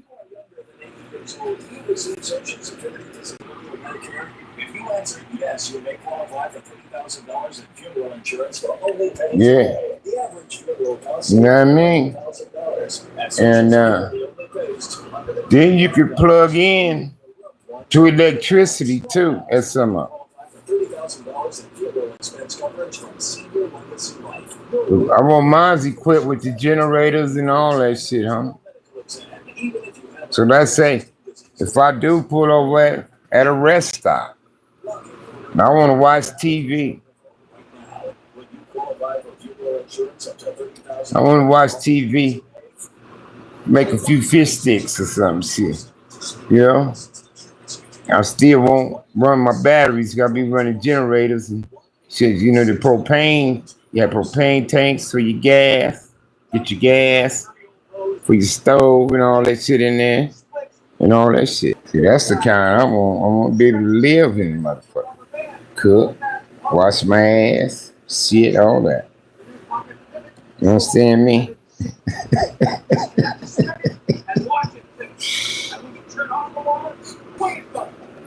Yes, you may qualify for $30,000 in funeral insurance for only pennies. Yeah. The average funeral costs, you know what I mean? And then you could plug in to electricity too at some I want mine equipped with the generators and all that shit, huh? So let's say if I do pull over at a rest stop, and I want to watch TV. I want to watch TV, make a few fish sticks or some shit. You know? I still won't run my batteries. Got to be running generators and shit. You know, the propane, you have propane tanks for your gas. Get your gas for your stove and all that shit in there. And all that shit. See, that's the kind I want. I want to be able to live in, motherfucker. Cook, wash my ass, shit, all that. You understand me?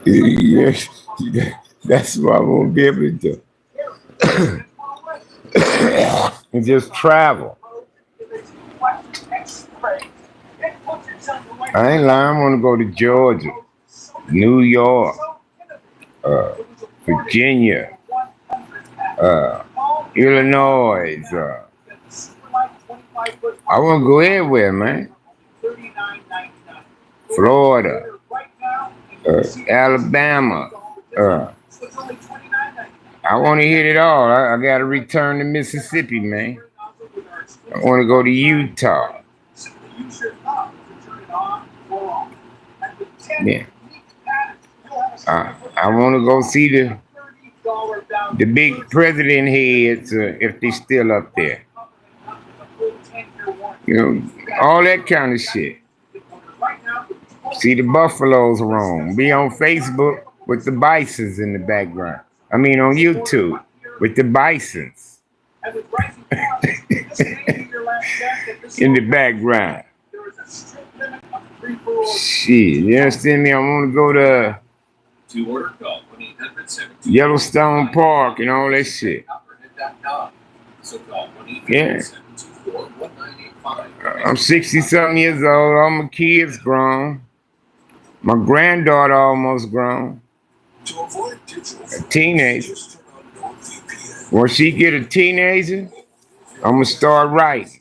Yes, that's what I want to be able to do. And just travel. I ain't lying. I want to go to Georgia, New York, Virginia, Illinois, 5-foot. I want to go everywhere, man. $39.99. Florida, Right now, and you can see Alabama. so it's only $29.99. I want to hit it all. I got to return to Mississippi, man. I want to go to Utah. Simply use your thumb to turn it on or off. And with 10 Yeah. unique patterns, you'll have a I want to go see the $30 value. big president heads if they still up there. You know, all that kind of shit. See the buffaloes roam. Be on Facebook with the bisons in the background. I mean on YouTube with the bisons in the background. Shit, you understand me? I want to go to Yellowstone Park and all that shit. Yeah. I'm 60-something years old. All my kids grown. My granddaughter almost grown. A teenager. When she get a teenager, I'm going to start writing.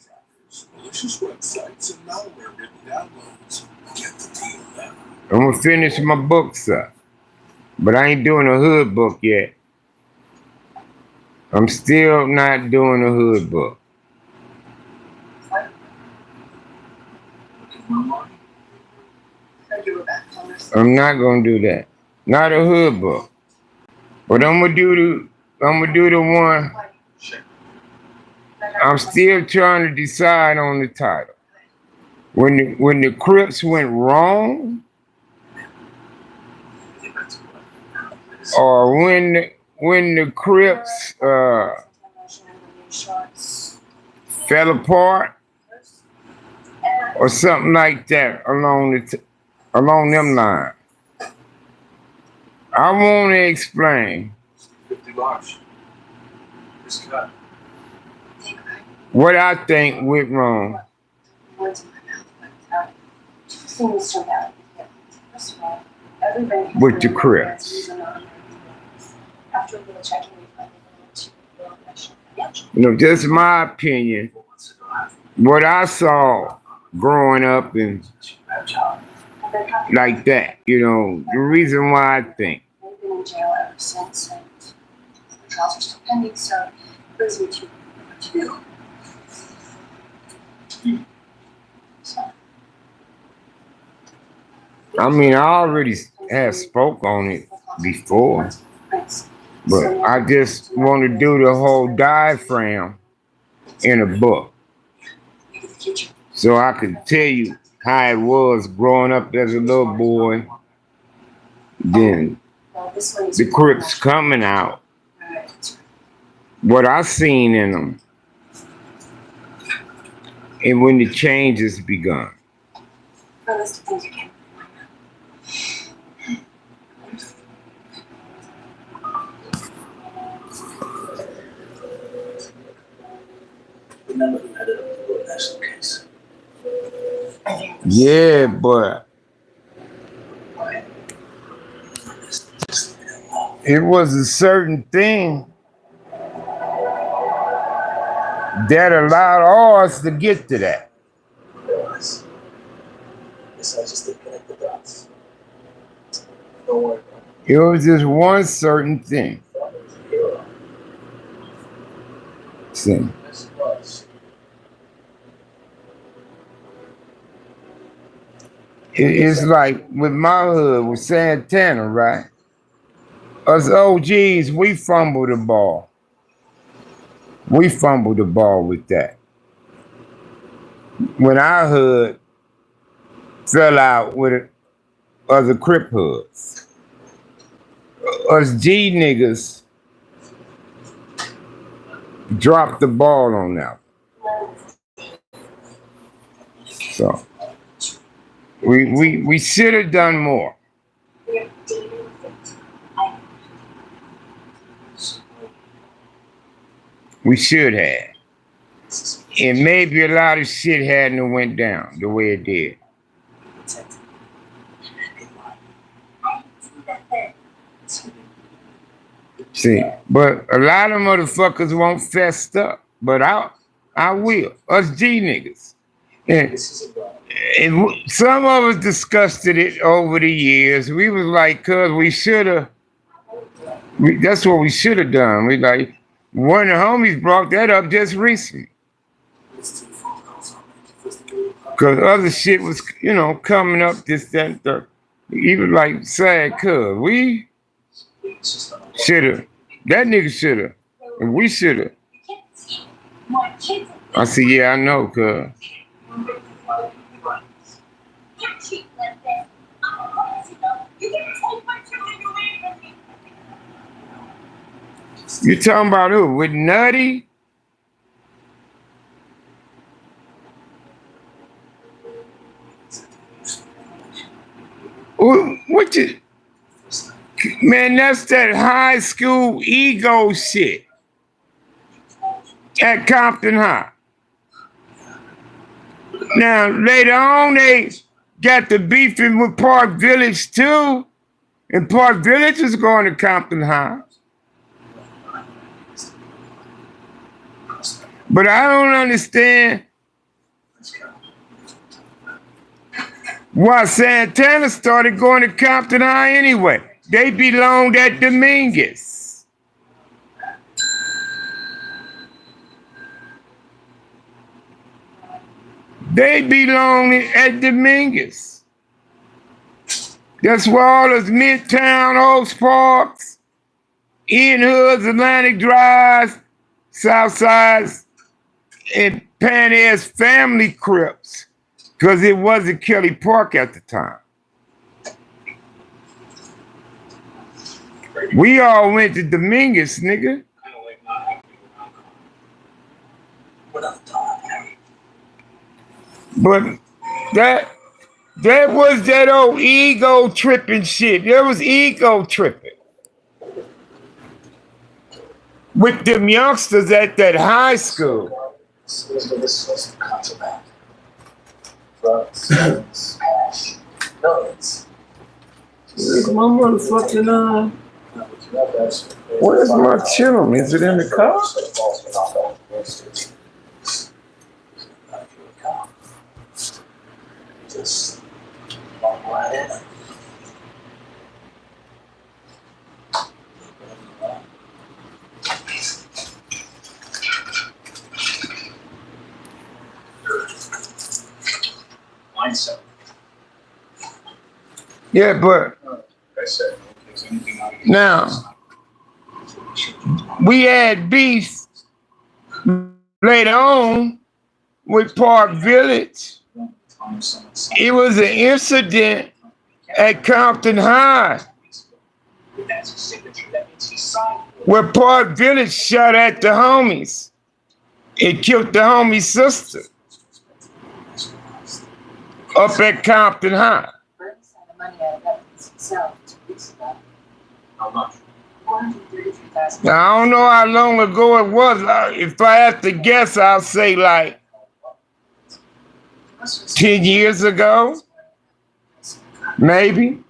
I'm going to finish my books up. But I ain't doing a hood book yet. I'm still not doing a hood book. I'm not gonna do that. Not a hood book. But I'm gonna do the one. I'm still trying to decide on the title. When the Crips went wrong, or when the Crips fell apart, or something like that along them lines. I want to explain what I think went wrong with the Crips. You know, just my opinion. What I saw growing up and like that, you know, the reason why I think. They've been in jail ever since, and the trials are still pending, so it brings me to what to do. So. I mean, I already have spoke on it before, but I just want to do the whole diaphragm in a book. So I could tell you how it was growing up as a little boy, then the Crips coming out, what I seen in them, and when the changes begun. Yeah, but it was a certain thing that allowed ours to get to that. It was just one certain thing. See. It's like with my hood, with Santana, right? Us OGs, we fumbled the ball. We fumbled the ball with that. When our hood fell out with other Crip hoods. Us G niggas dropped the ball on that. So we should have done more. We should have. And maybe a lot of shit hadn't went down the way it did. See, but a lot of motherfuckers won't fessed up. But I I will. Us G niggas. And some of us discussed it over the years. We was like, cuz we should have. That's what we should have done. We like, one of the homies brought that up just recently. Because other shit was, coming up, this, that, and the. He was like, sad, cuz we should have. That nigga should have. And we should have. I said, yeah, I know, cuz. You talking about who? With Nutty? What you? Man, that's that high school ego shit at Compton High. Now, later on, they got the beefing with Park Village, too. And Park Village is going to Compton High. But I don't understand why Santana started going to Compton High anyway. They belonged at Dominguez. They belonged at Dominguez. That's where all those Midtown, Oaks Parks, Ian Hood's, Atlantic Drives, Southsides, and Pan Air's family crypts, because it wasn't Kelly Park at the time. We all went to Dominguez, nigga. But that was that old ego tripping shit. There was ego tripping with them youngsters at that high school. Where's my motherfucking where's my chillum? Is it in the car? Just walk right in. Mindset. Yeah, but now we had beef later on with Park Village. It was an incident at Compton High where Park Village shot at the homies. It killed the homie's sister up at Compton High. How much? Now, I don't know how long ago it was. If I have to guess, I'll say like 10 years ago, maybe.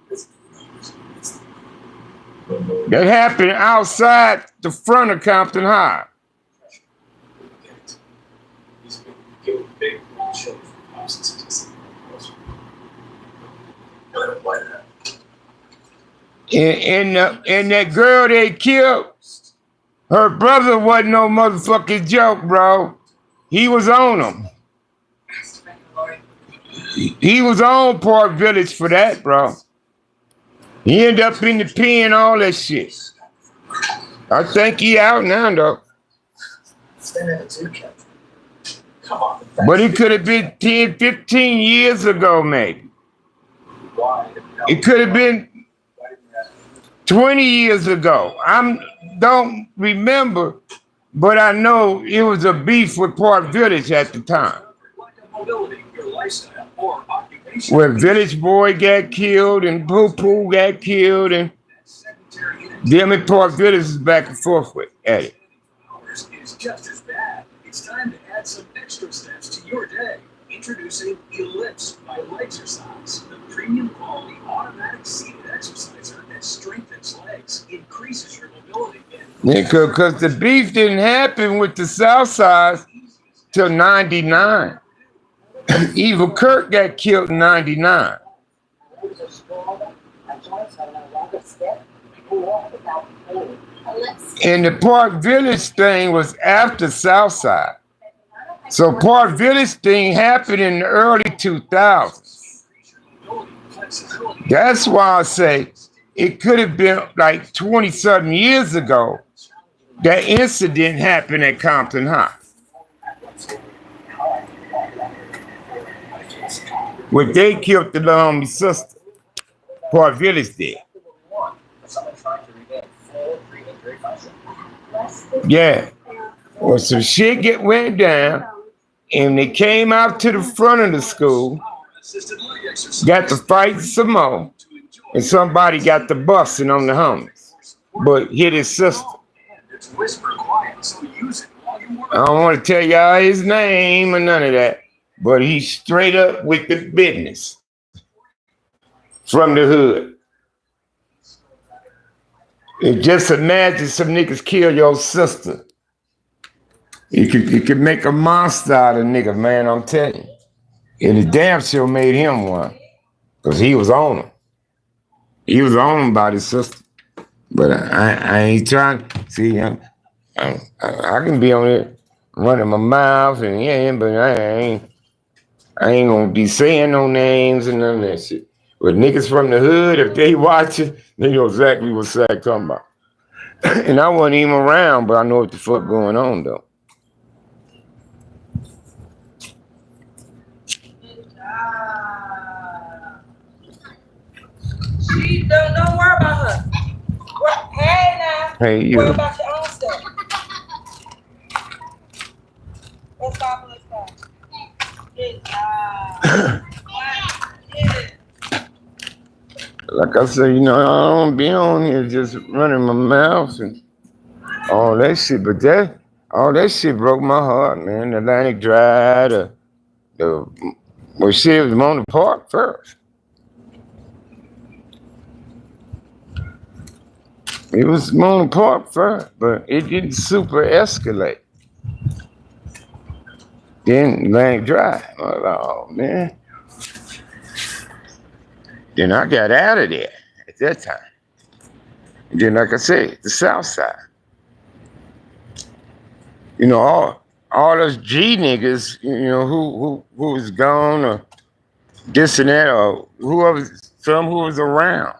That happened outside the front of Compton High. And that girl they killed, her brother wasn't no motherfucking joke, bro. He was on them. He was on Park Village for that, bro. He ended up in the pen, all that shit. I think he out now, though. But it could have been 10, 15 years ago, maybe. It could have been 20 years ago. I don't remember, but I know it was a beef with Park Village at the time. Where Village Boy got killed and Poo Poo got killed, and them and Park Village is back and forth with at it. Is just as bad. It's time to add some extra steps to your day. Introducing Ellipse by Exercise, the premium quality automatic seated exerciser that strengthens legs, increases your mobility. Yeah, because the beef didn't happen with the South Side. till 99. Evil Kurt got killed in 99. And the Park Village thing was after Southside. So Park Village thing happened in the early 2000s. That's why I say it could have been like 20-something years ago that incident happened at Compton High. Where they killed the little sister. Park Village did. Yeah. Well, some shit went down, and they came out to the front of the school, got to fight some more, and somebody got the busing on the homies, but hit his sister. I don't want to tell y'all his name or none of that, but he's straight up with the business from the hood. And just imagine some niggas kill your sister. You could make a monster out of a nigga, man, I'm telling you. And the damn sure made him one. Because he was on him. He was on him by his sister. But I ain't trying. See, I can be on it running my mouth and yeah, but I ain't gonna be saying no names and none of that shit. But niggas from the hood, if they watch it, they know exactly what Sack talking about. And I wasn't even around, but I know what the fuck going on though. She don't worry about her. Hey now. Hey you. Worry about your own stuff. Let's go. Good job. Like I said, you know, I don't be on here just running my mouth and all that shit, but all that shit broke my heart, man. Atlantic Drive, well, shit, it was Mona Park first. It was Mona Park first, but it didn't super escalate. Then Atlantic Drive, I was like, oh man. Then I got out of there at that time. And then, like I said, the South Side. You know, all those G niggas, you know, who was gone or this and that, or some who was around.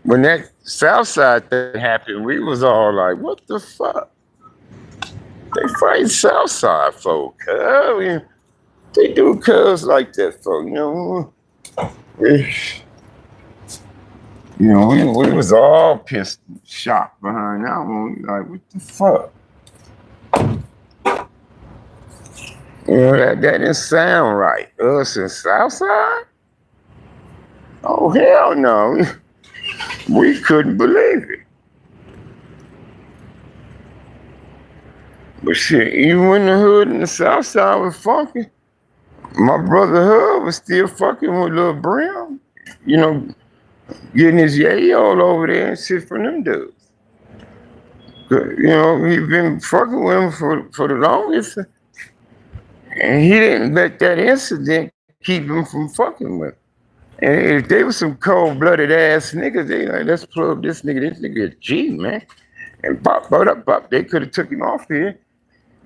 When that South Side thing happened, we was all like, what the fuck? They fight South Side folk, cuz. They do cuz like that, folk, you know. We was all pissed, shocked behind that one. Like, what the fuck? You know, that didn't sound right. Us in Southside? Oh, hell no. We couldn't believe it. But shit, even when the hood in the Southside was funky, my brother Hub was still fucking with Lil Brim. You know, getting his yay all over there and shit from them dudes. You know, he been fucking with him for the longest. And he didn't let that incident keep him from fucking with him. And if they were some cold-blooded ass niggas, they like, let's plug this nigga a G, man. And pop, they could have took him off here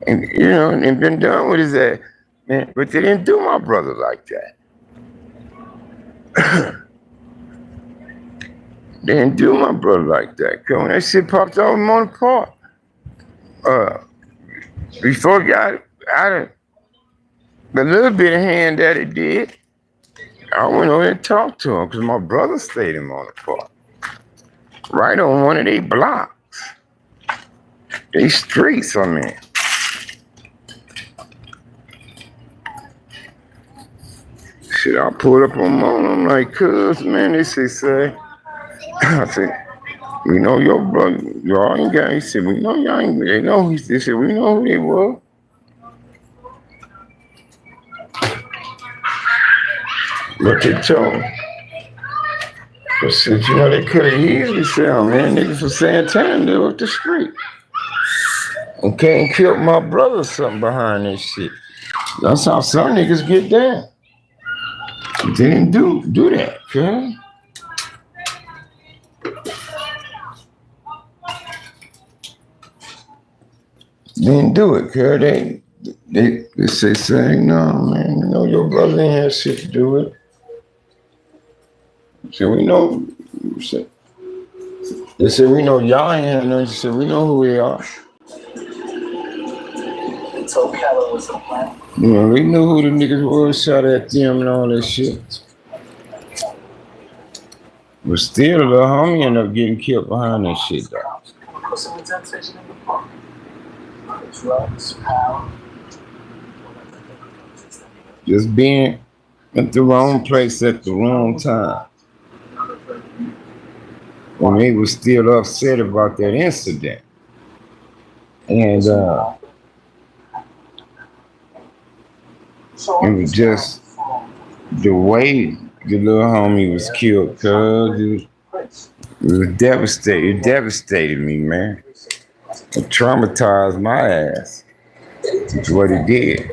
and, you know, and been done with his ass. Man, but they didn't do my brother like that. They didn't do my brother like that. Cause when that shit popped off him on the park, before it got out of the little bit of hand that it did, I went over and talked to him because my brother stayed in Mona Park. Right on one of their blocks. They streets, I mean. Shit, I pulled up on Mona. I'm like, cuz, man, they say, I said, we know your brother, y'all ain't got, he said, we know y'all ain't, they know, he said, we know who they were. But they told him. But shit, you know, they could have easily said, oh, man, niggas from Santana live up the street. can't kill my brother or something behind this shit. That's how some niggas get down. They didn't do that, okay? Didn't do it, cuz they say, no, man, you know your brother ain't had shit to do with it. So we know, they said we know y'all ain't had nothing. They said we know who we are. So Keller was the plan. You know, we knew who the niggas was, shot at them and all that shit. But still, the little homie ended up getting killed behind that shit, though. Drugs, power. Just being at the wrong place at the wrong time. When they was still upset about that incident. And it was just the way the little homie was killed, cuz it was devastating. It devastated me, man. It traumatized my ass. That's what it did.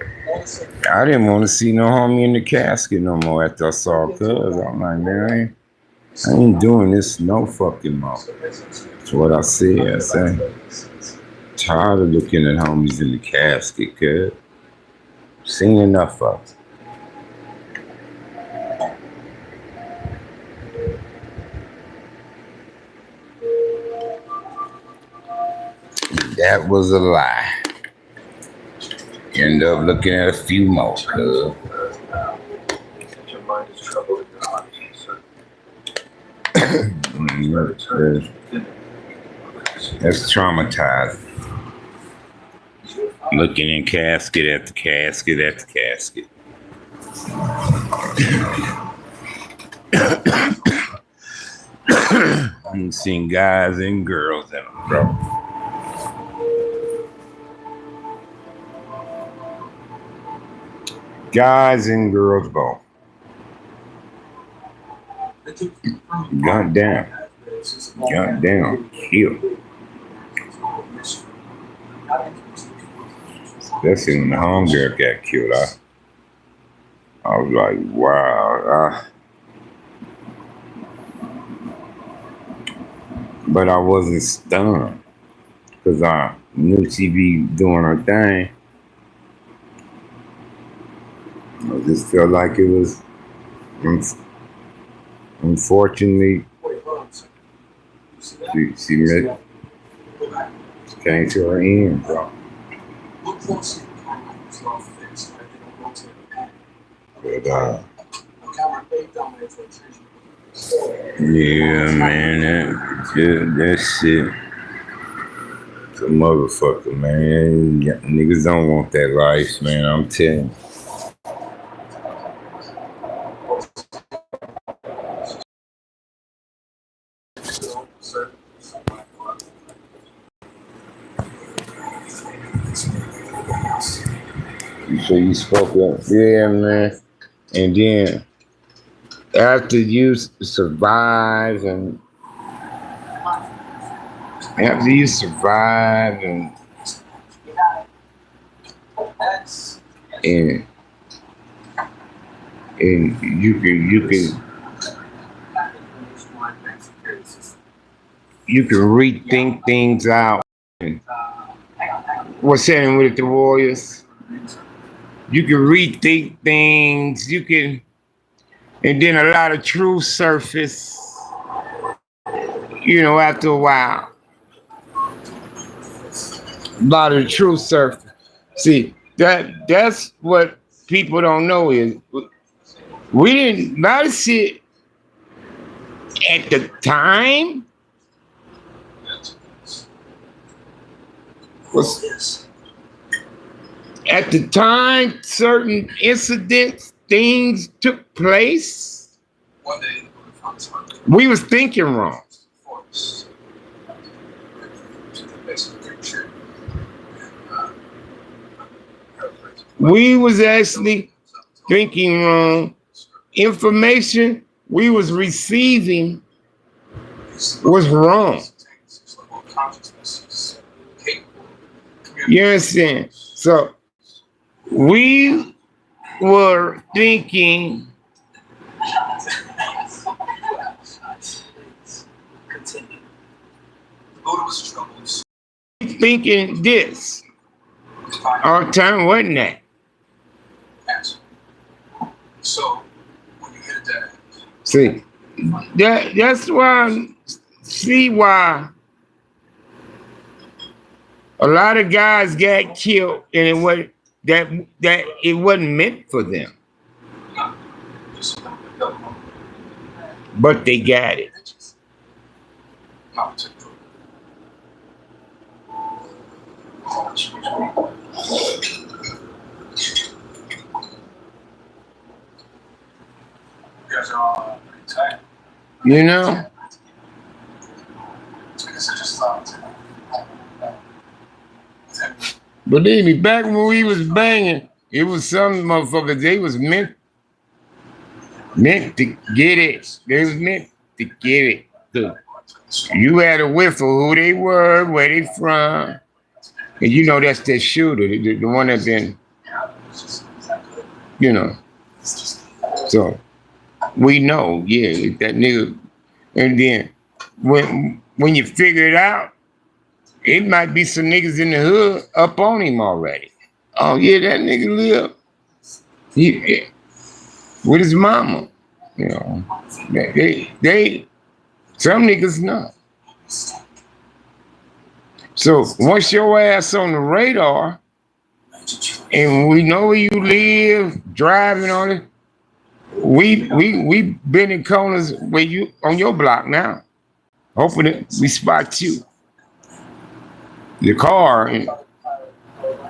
I didn't want to see no homie in the casket no more after I saw cuz. I'm like, man, I ain't doing this no fucking more. That's what I said. I said, tired of looking at homies in the casket, cuz. Seen enough of it. That was a lie. End up looking at a few more, cuz. Your mind is troubled in your heart. That's traumatizing. Looking in casket after casket after casket. I'm seeing guys and girls in them, bro. Guys and girls both. Gunned down. Gunned down. Killed. Especially when the homegirl got killed. I was like, wow. But I wasn't stunned. Because I knew she be doing her thing. I just felt like it was, unfortunately, she came to her end, bro. But, yeah, man, that shit, it's a motherfucker, man. Niggas don't want that life, man, I'm telling you. So you spoke up, yeah, man. And then after you survive and you can rethink things out. And what's happening with the Warriors? You can rethink things. You can, and then a lot of truth surface. You know, after a while, a lot of the truth surface. See, that's what people don't know is we didn't. A lot of shit at the time was. At the time, certain incidents, things took place. We was thinking wrong. We was actually thinking wrong. Information we was receiving was wrong. You understand? So we were thinking, thinking this. Our time wasn't that. So when you hit a dead end, See, that's why. See why a lot of guys got killed, and it was that it wasn't meant for them, but they got it. you guys are all pretty tight. You know. I guess I just thought. Believe me, back when we was banging, it was some motherfuckers. They was meant to get it. They was meant to get it. Too. You had a whiff of who they were, where they from, and you know that's that shooter, the one that been, you know. So we know, yeah, that nigga. And then when you figure it out, it might be some niggas in the hood up on him already. Oh yeah, that nigga live with his mama. You know, they some niggas know. So once your ass on the radar, and we know where you live, driving on it, we been in corners where you on your block now. Hoping we spot you. The car, and,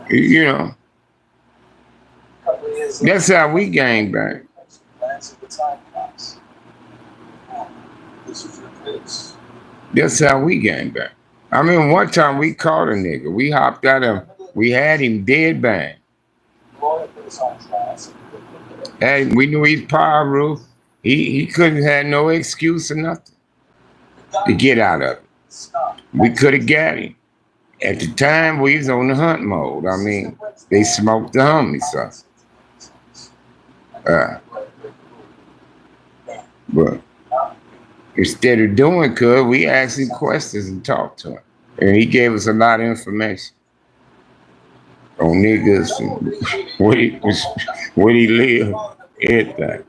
you know. That's how we gang bang. That's how we gang bang. I mean, one time we caught a nigga. We hopped out of him. We had him dead bang. And we knew he's power roof. He couldn't have no excuse or nothing to get out of it. We could have got him. At the time, we was on the hunt mode. I mean, they smoked the homies, so. But instead of doing good, we asked him questions and talked to him. And he gave us a lot of information on niggas and where he live, everything.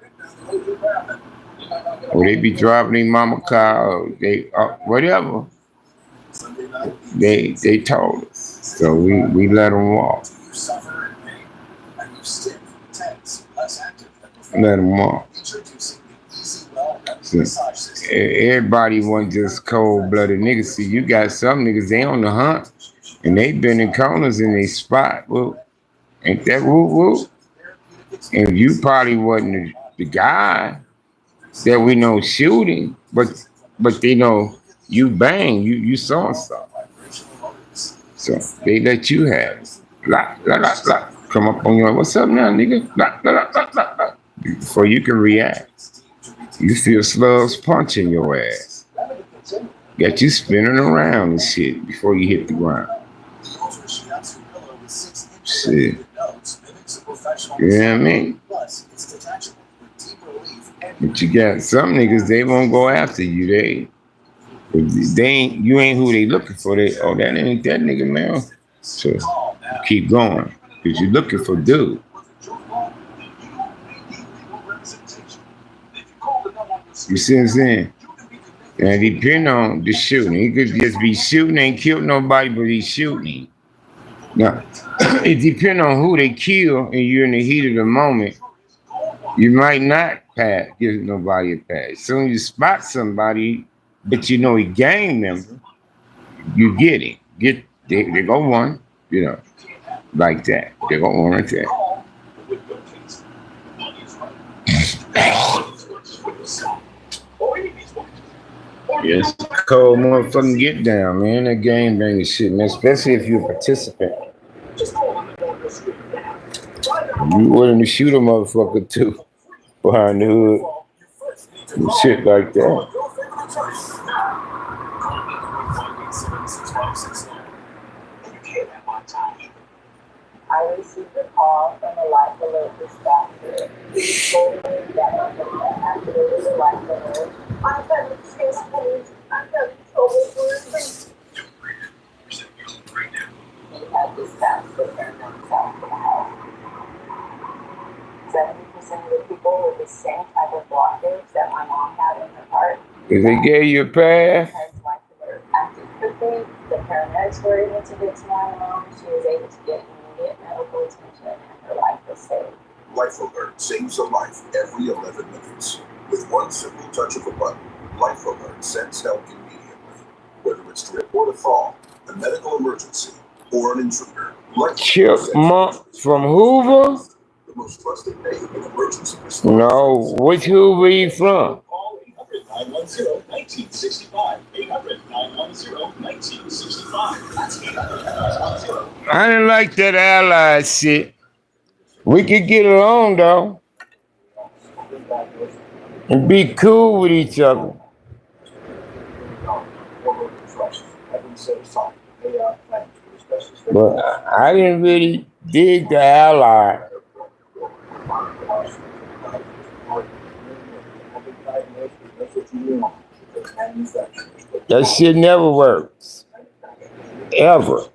Or they be driving their mama car, or they whatever. They told us. So we let them walk. Let them walk. So, everybody wasn't just cold-blooded niggas. See, you got some niggas, they on the hunt, and they been in corners in their spot. Well, ain't that woo-woo? And you probably wasn't the guy that we know shooting, but they know you bang, you saw something. So they let you have it. La, la, la, la. Come up on your, what's up now, nigga? La, la, la, la, la, la. Before you can react, you feel slugs punching your ass. Got you spinning around and shit before you hit the ground. Shit. You know what I mean? But you got some niggas, they won't go after you. You ain't who they looking for. That ain't that nigga, man. So keep going, cause you're looking for dude. You see what I'm saying? And it depends on the shooting. He could just be shooting, ain't killed nobody, but he's shooting. Now, it depends on who they kill, and you're in the heat of the moment. You might not give nobody a pass. As soon as you spot somebody, but you know he gang member, you get it. They go one, you know, like that. They go one like that. Yes, cold motherfucking get down, man. That game banging shit, man. Especially if you're a participant. You willing to shoot a motherfucker too behind the hood and shit like that. I received a call from a life alert dispatcher. He told me that I activated the life alert. I'm having chest pains. I'm having trouble breathing. He had dispatched the paramedics out to the house. 70% of the people with the same type of blockage that my mom had in her heart. If they gave you a pass, Because life alert acted quickly, the paramedics were able to get to my mom. She was able to get immediate medical attention, and her life was saved. Life Alert saves a life every 11 minutes. With one simple touch of a button, Life Alert sends help immediately. Whether it's to report a fall, a medical emergency, or an intruder, Life Chipmunk from Hoover? the most trusted name in emergency response. No, which Hoover you from? Call 800-910-1965. 800-910-1965. That's 800-910. I didn't like that allied shit. We could get along though. And be cool with each other. But I didn't really dig the ally. That shit never works. Ever.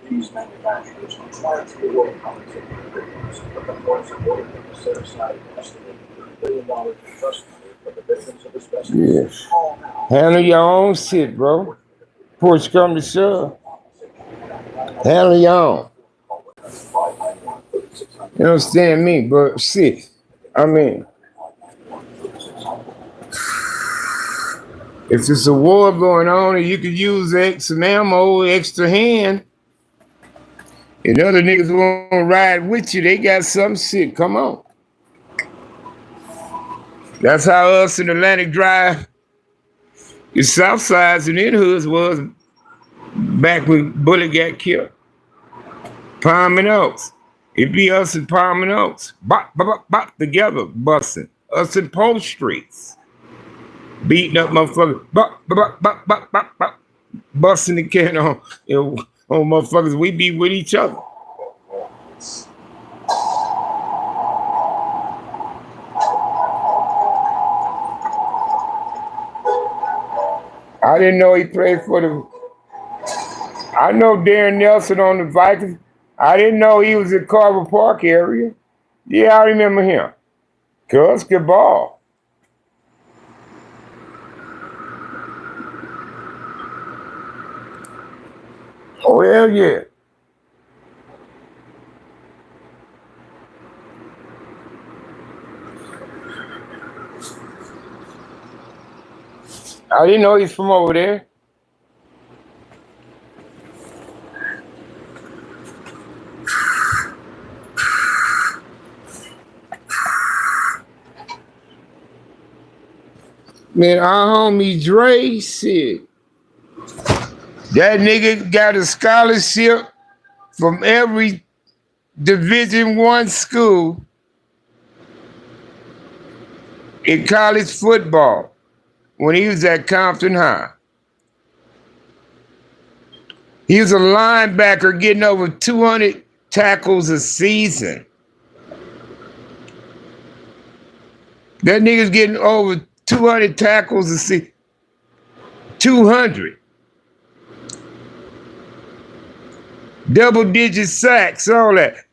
These manufacturers are trying to avoid conflict with victims, but the courts have ordered them to set aside an estimated $3 billion in trust money for the victims of asbestos. Yes. Call now. Handle your own shit, bro. Push come to shove. Handle your own. You understand me? But shit, I mean, if there's a war going on and you could use some ammo, extra hand, and other niggas want to ride with you, they got some shit. Come on. That's how us in Atlantic Drive, the South Sides and in hoods was back when Bullet got killed. Palm and Oaks. It'd be us in Palm and Oaks. Bop, bop, bop, bop, together, busting. Us in Post Streets. Beating up motherfuckers. Bop, bop, bop, bop, bop, bop. Busting the can on motherfuckers. We be with each other. I didn't know he played for the... I know Darren Nelson on the Vikings. I didn't know he was in Carver Park area. Yeah, I remember him. Cuz good ball. Oh, hell yeah. I didn't know he's from over there. Man, our homie Dre said that nigga got a scholarship from every Division I school in college football when he was at Compton High. He was a linebacker getting over 200 tackles a season. That nigga's getting over 200 tackles a season. 200. Double-digit sacks, all that.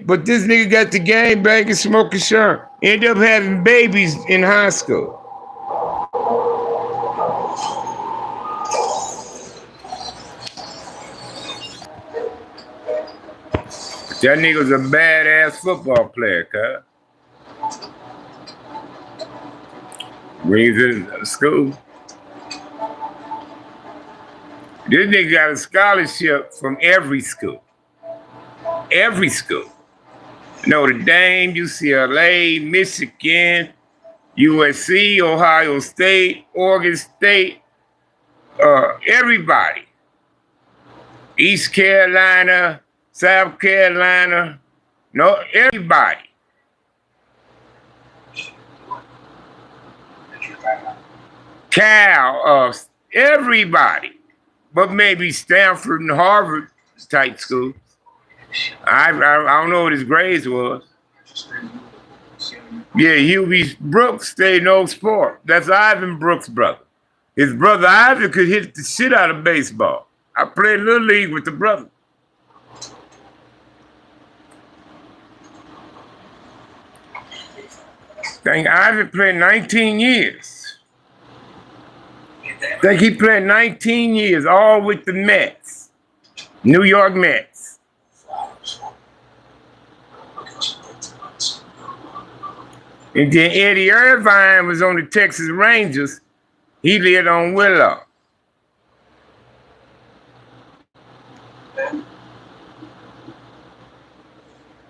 But this nigga got the game back and smoking sherm. Ended up having babies in high school. That nigga's a badass football player, cuz. When he was in school. This nigga got a scholarship from every school. Every school. Notre Dame, UCLA, Michigan, USC, Ohio State, Oregon State, everybody. East Carolina, South Carolina, no, everybody. Cal, everybody, but maybe Stanford and Harvard type school. I don't know what his grades was. Yeah, Hubie Brooks stayed no sport. That's Ivan Brooks' brother. His brother Ivan could hit the shit out of baseball. I played Little League with the brother. Think Ivan played 19 years. Think he played 19 years, all with the Mets. New York Mets. And then Eddie Irvine was on the Texas Rangers. He lived on Willow.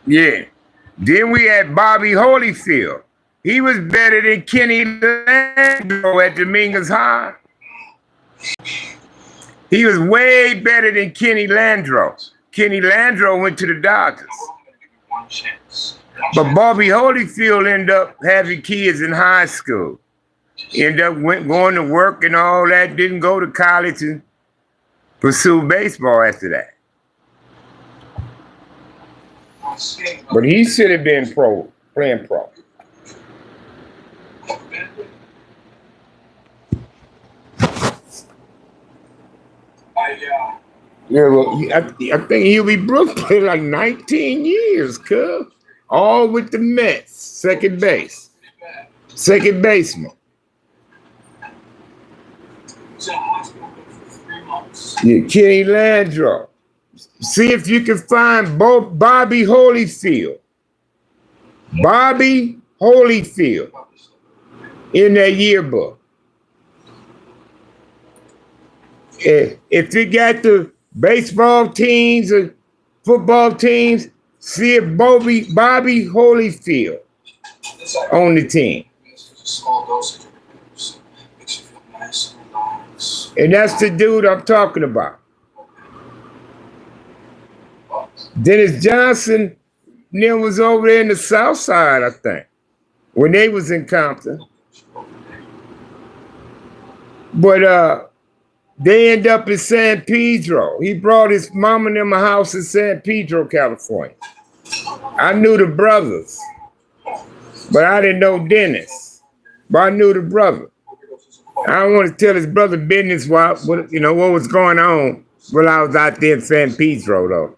Yeah. Then we had Bobby Holyfield. He was better than Kenny Landro at Dominguez High. He was way better than Kenny Landro. Kenny Landro went to the Dodgers. But Bobby Holyfield ended up having kids in high school. Ended up going to work and all that. Didn't go to college and pursue baseball after that. But he should have been playing pro. Yeah, well, I think Hubie Brooks played like 19 years, cuz. All with the Mets, second base. Second baseman. Yeah, Kenny Landro. See if you can find both Bobby Holyfield. Bobby Holyfield in that yearbook. If you got the baseball teams or football teams, see if Bobby Holyfield on the team. And that's the dude I'm talking about. Dennis Johnson then was over there in the South Side, I think, when they was in Compton. But they end up in San Pedro. He brought his mom and them a house in San Pedro, California. I knew the brothers, but I didn't know Dennis. But I knew the brother. I don't want to tell his brother business what was going on while I was out there in San Pedro, though.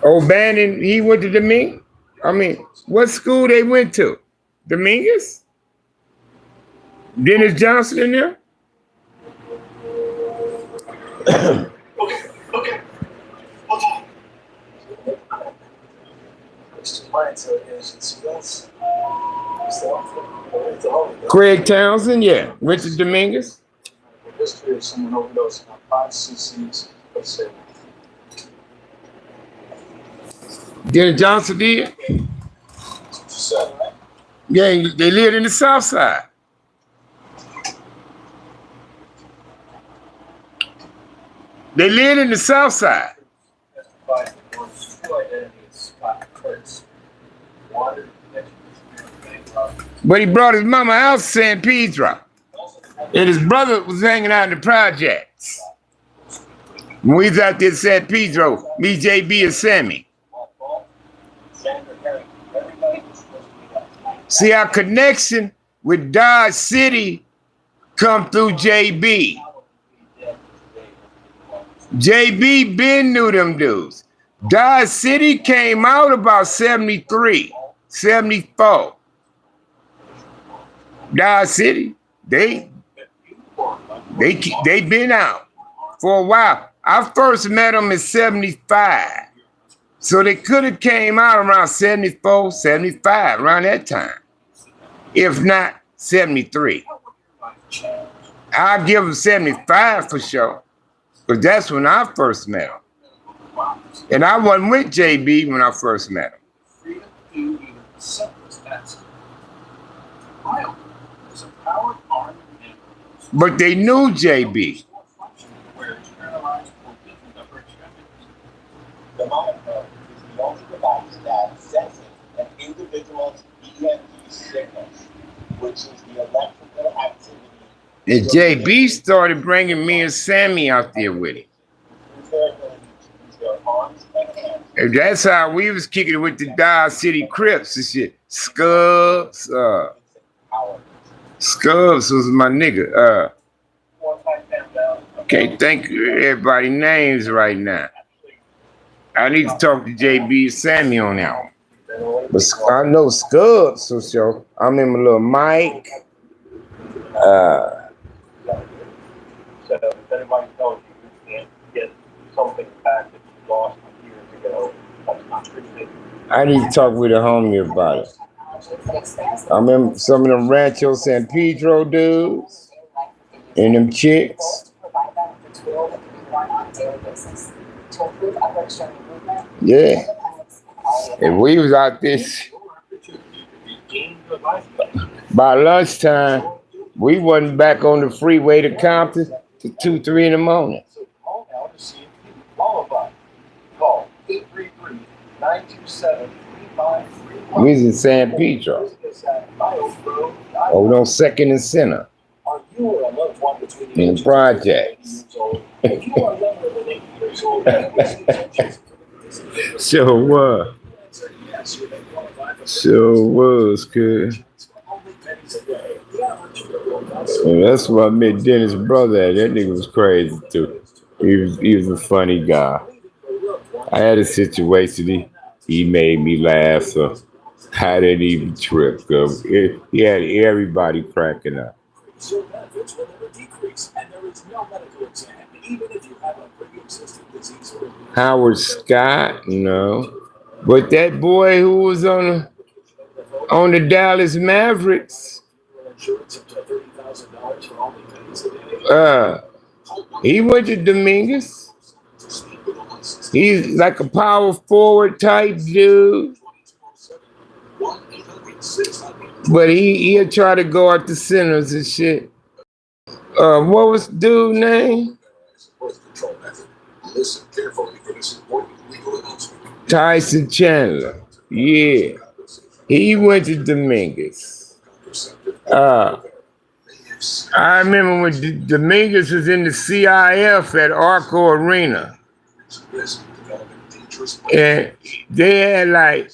O'Bannon, he went to Dominguez. I mean, what school they went to? Dominguez? Dennis Johnson in there? Okay. Craig Townsend, yeah. Went to Dominguez. The history of someone overdosing on 5 cc's of cigarette. Dennis Johnson did? Yeah, they lived in the South Side. They lived in the South Side. But he brought his mama out to San Pedro. And his brother was hanging out in the projects. When we was out there in San Pedro, me, JB, and Sammy. See, our connection with Dodge City come through JB. JB Ben knew them dudes. Dodge City came out about 73, 74. Dodge City, they been out for a while. I first met them in 75. So they could have came out around 74, 75, around that time. If not 73. I'll give them 75 for sure. Because that's when I first met him. And I wasn't with JB when I first met him. But they knew JB. that senses an individual's EMP signals, which is the electrical activity. And JB started bringing me and Sammy out there with him. And that's how we was kicking it with the Dodge City Crips and shit. Scubs, Scubs was my nigga. Can't think of everybody's names right now. I need to talk to JB and Sammy on that one. But I know Scubs for sure. I remember little Mike. So if anybody tells you you can't get something back that you lost years ago, that's not true. I need to talk with a homie about it. I remember some of them Rancho San Pedro dudes and them chicks. Yeah. And we was out this by lunchtime. We wasn't back on the freeway to Compton to 2, 3 in the morning. Call 833-927-3531. We was in San Pedro. Over on 2nd and Center. In the projects. Sure was. Sure was, kid. And that's why I met Dennis' brother at. That nigga was crazy too. He was a funny guy. I had a situation, he made me laugh, so I didn't even trip. He had everybody cracking up. Howard Scott, no. But that boy who was on the Dallas Mavericks, he went to Dominguez. He's like a power forward type dude. But he'll try to go at the centers and shit. What was the dude's name? Tyson Chandler. Yeah. He went to Dominguez. I remember when Dominguez was in the CIF at Arco Arena. And they had like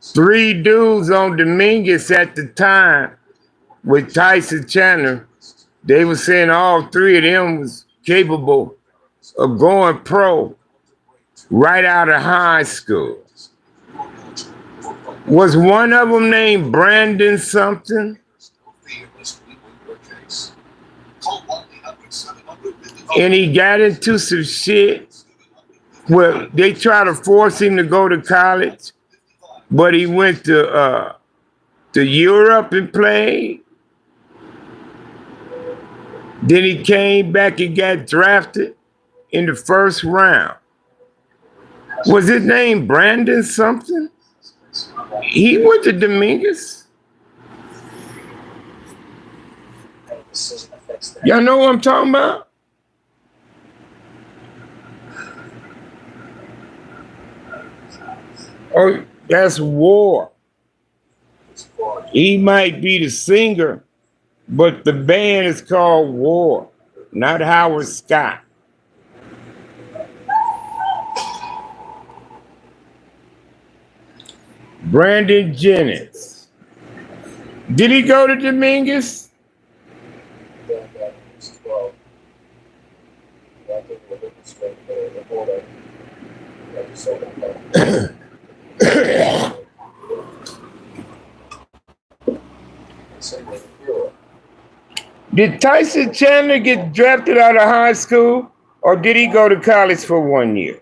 3 dudes on Dominguez at the time with Tyson Chandler. They were saying all 3 of them was capable of going pro right out of high school. Was one of them named Brandon something? And he got into some shit where they tried to force him to go to college, but he went to Europe and played. Then he came back and got drafted in the first round. Was his name Brandon something? He went to Dominguez. Y'all know what I'm talking about? Oh, that's War. He might be the singer, but the band is called War, not Howard Scott. Brandon Jennings. Did he go to Dominguez? Did Tyson Chandler get drafted out of high school, or did he go to college for 1 year?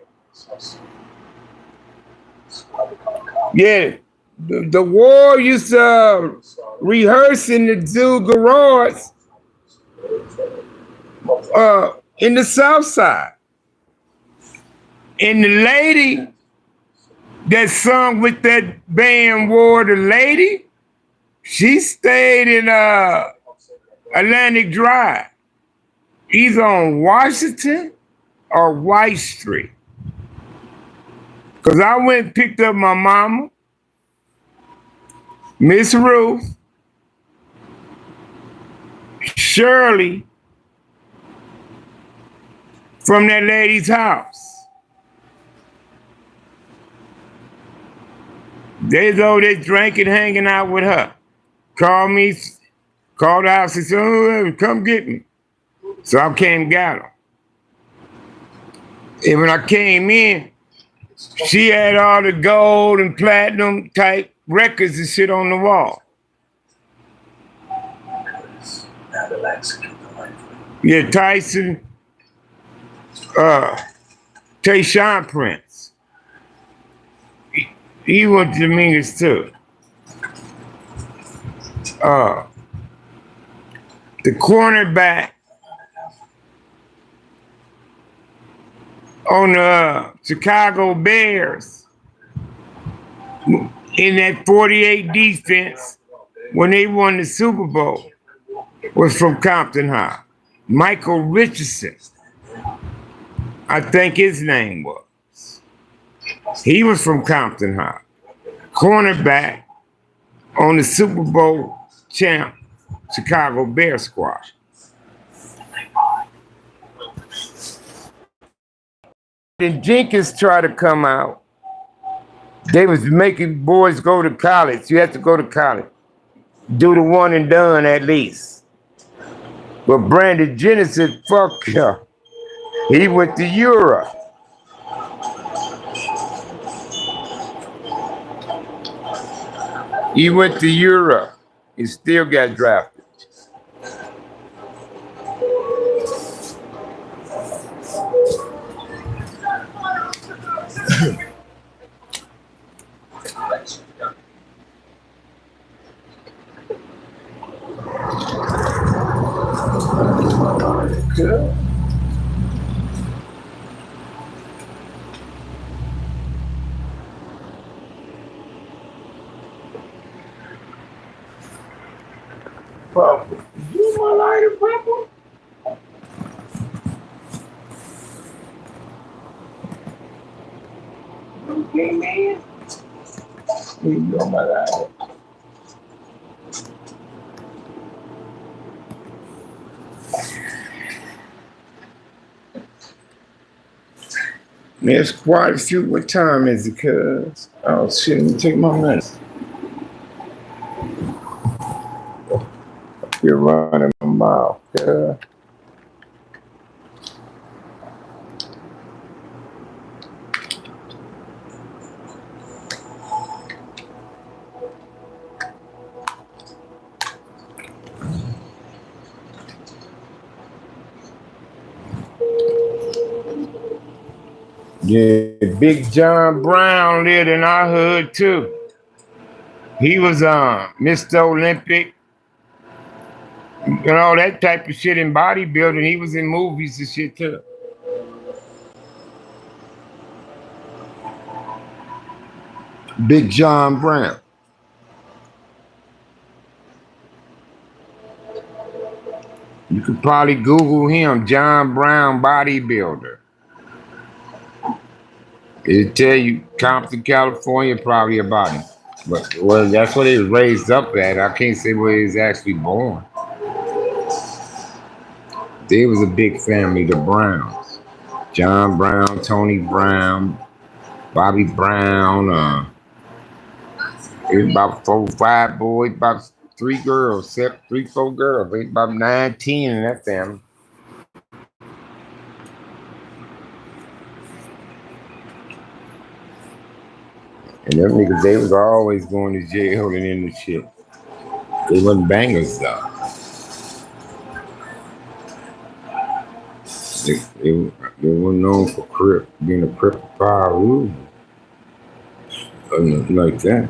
Yeah, the War used to rehearse in the zoo garage in the South Side. And the lady that sung with that band War, the lady, she stayed in Atlantic Drive. Either on Washington or White Street. Because I went and picked up my mama, Miss Ruth, Shirley, from that lady's house. They was over there drinking, hanging out with her. Called me, called the house and said, oh, come get me. So I came and got her. And when I came in, she had all the gold and platinum type records and shit on the wall. Yeah, Tyson, Tayshaun Prince. He went to the meanest too. The cornerback on the Chicago Bears in that 48 defense when they won the Super Bowl was from Compton High. Michael Richardson, I think his name was. He was from Compton High. Cornerback on the Super Bowl champ Chicago Bears squad. Then Jenkins tried to come out. They was making boys go to college. You have to go to college. Do the one and done at least. But Brandon Jennings said, fuck yeah. He went to Europe. He went to Europe. He still got drafted. Good. Purple. You my lighter purple? Okay, man. You know my lighter. There's quite a few. What time is it, cuz? Oh shit, let me take my medicine. You're running my mouth, cuz. Yeah, Big John Brown lived in our hood too. He was Mr. Olympic, that type of shit in bodybuilding. He was in movies and shit too. Big John Brown. You could probably Google him, John Brown bodybuilder. It'll tell you Compton, California, probably about him. But well, that's what he was raised up at. I can't say where he was actually born. They was a big family, the Browns. John Brown, Tony Brown, Bobby Brown. It was about 4, 5 boys, about 3 girls, 3, 4 girls. It was about 9, 10 in that family. And them niggas, they was always going to jail and in the shit. They wasn't bangers though. They weren't known for being a crip or power rule. Or nothing like that.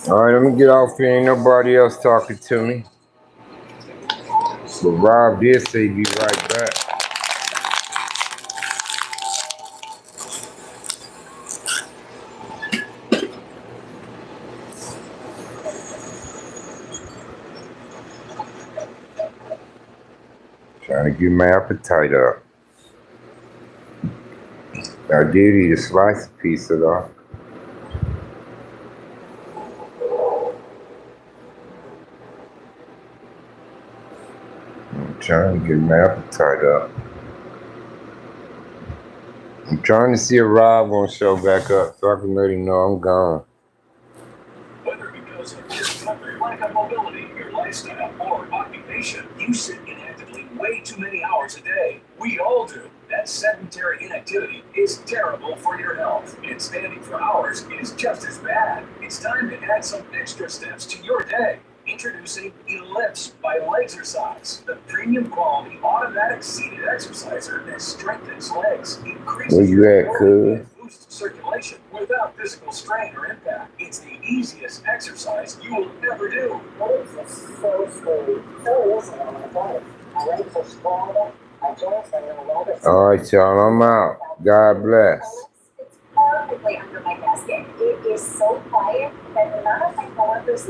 All right, let me get off here. Ain't nobody else talking to me. But Rob did say be right back. Trying to get my appetite up. I did eat a slice of pizza though. I'm trying to get my appetite up. I'm trying to see if Rob won't show back up so I can let him know I'm gone. Whether because of your comfort, lack of mobility, your lifestyle, or occupation, you sit inactively way too many hours a day. We all do. That sedentary inactivity is terrible for your health, and standing for hours is just as bad. It's time to add some extra steps to your day. Introducing Ellipse by Legsercise, the premium quality automatic seated exerciser that strengthens legs, increases Where you at, cuz? and boosts circulation without physical strain or impact. It's the easiest exercise you will ever do. Legs are so smooth, so easy on my body. My legs are stronger, my joints are no longer. All right, y'all, I'm out. God bless. It's perfectly under my basket. It is so quiet that none of my coworkers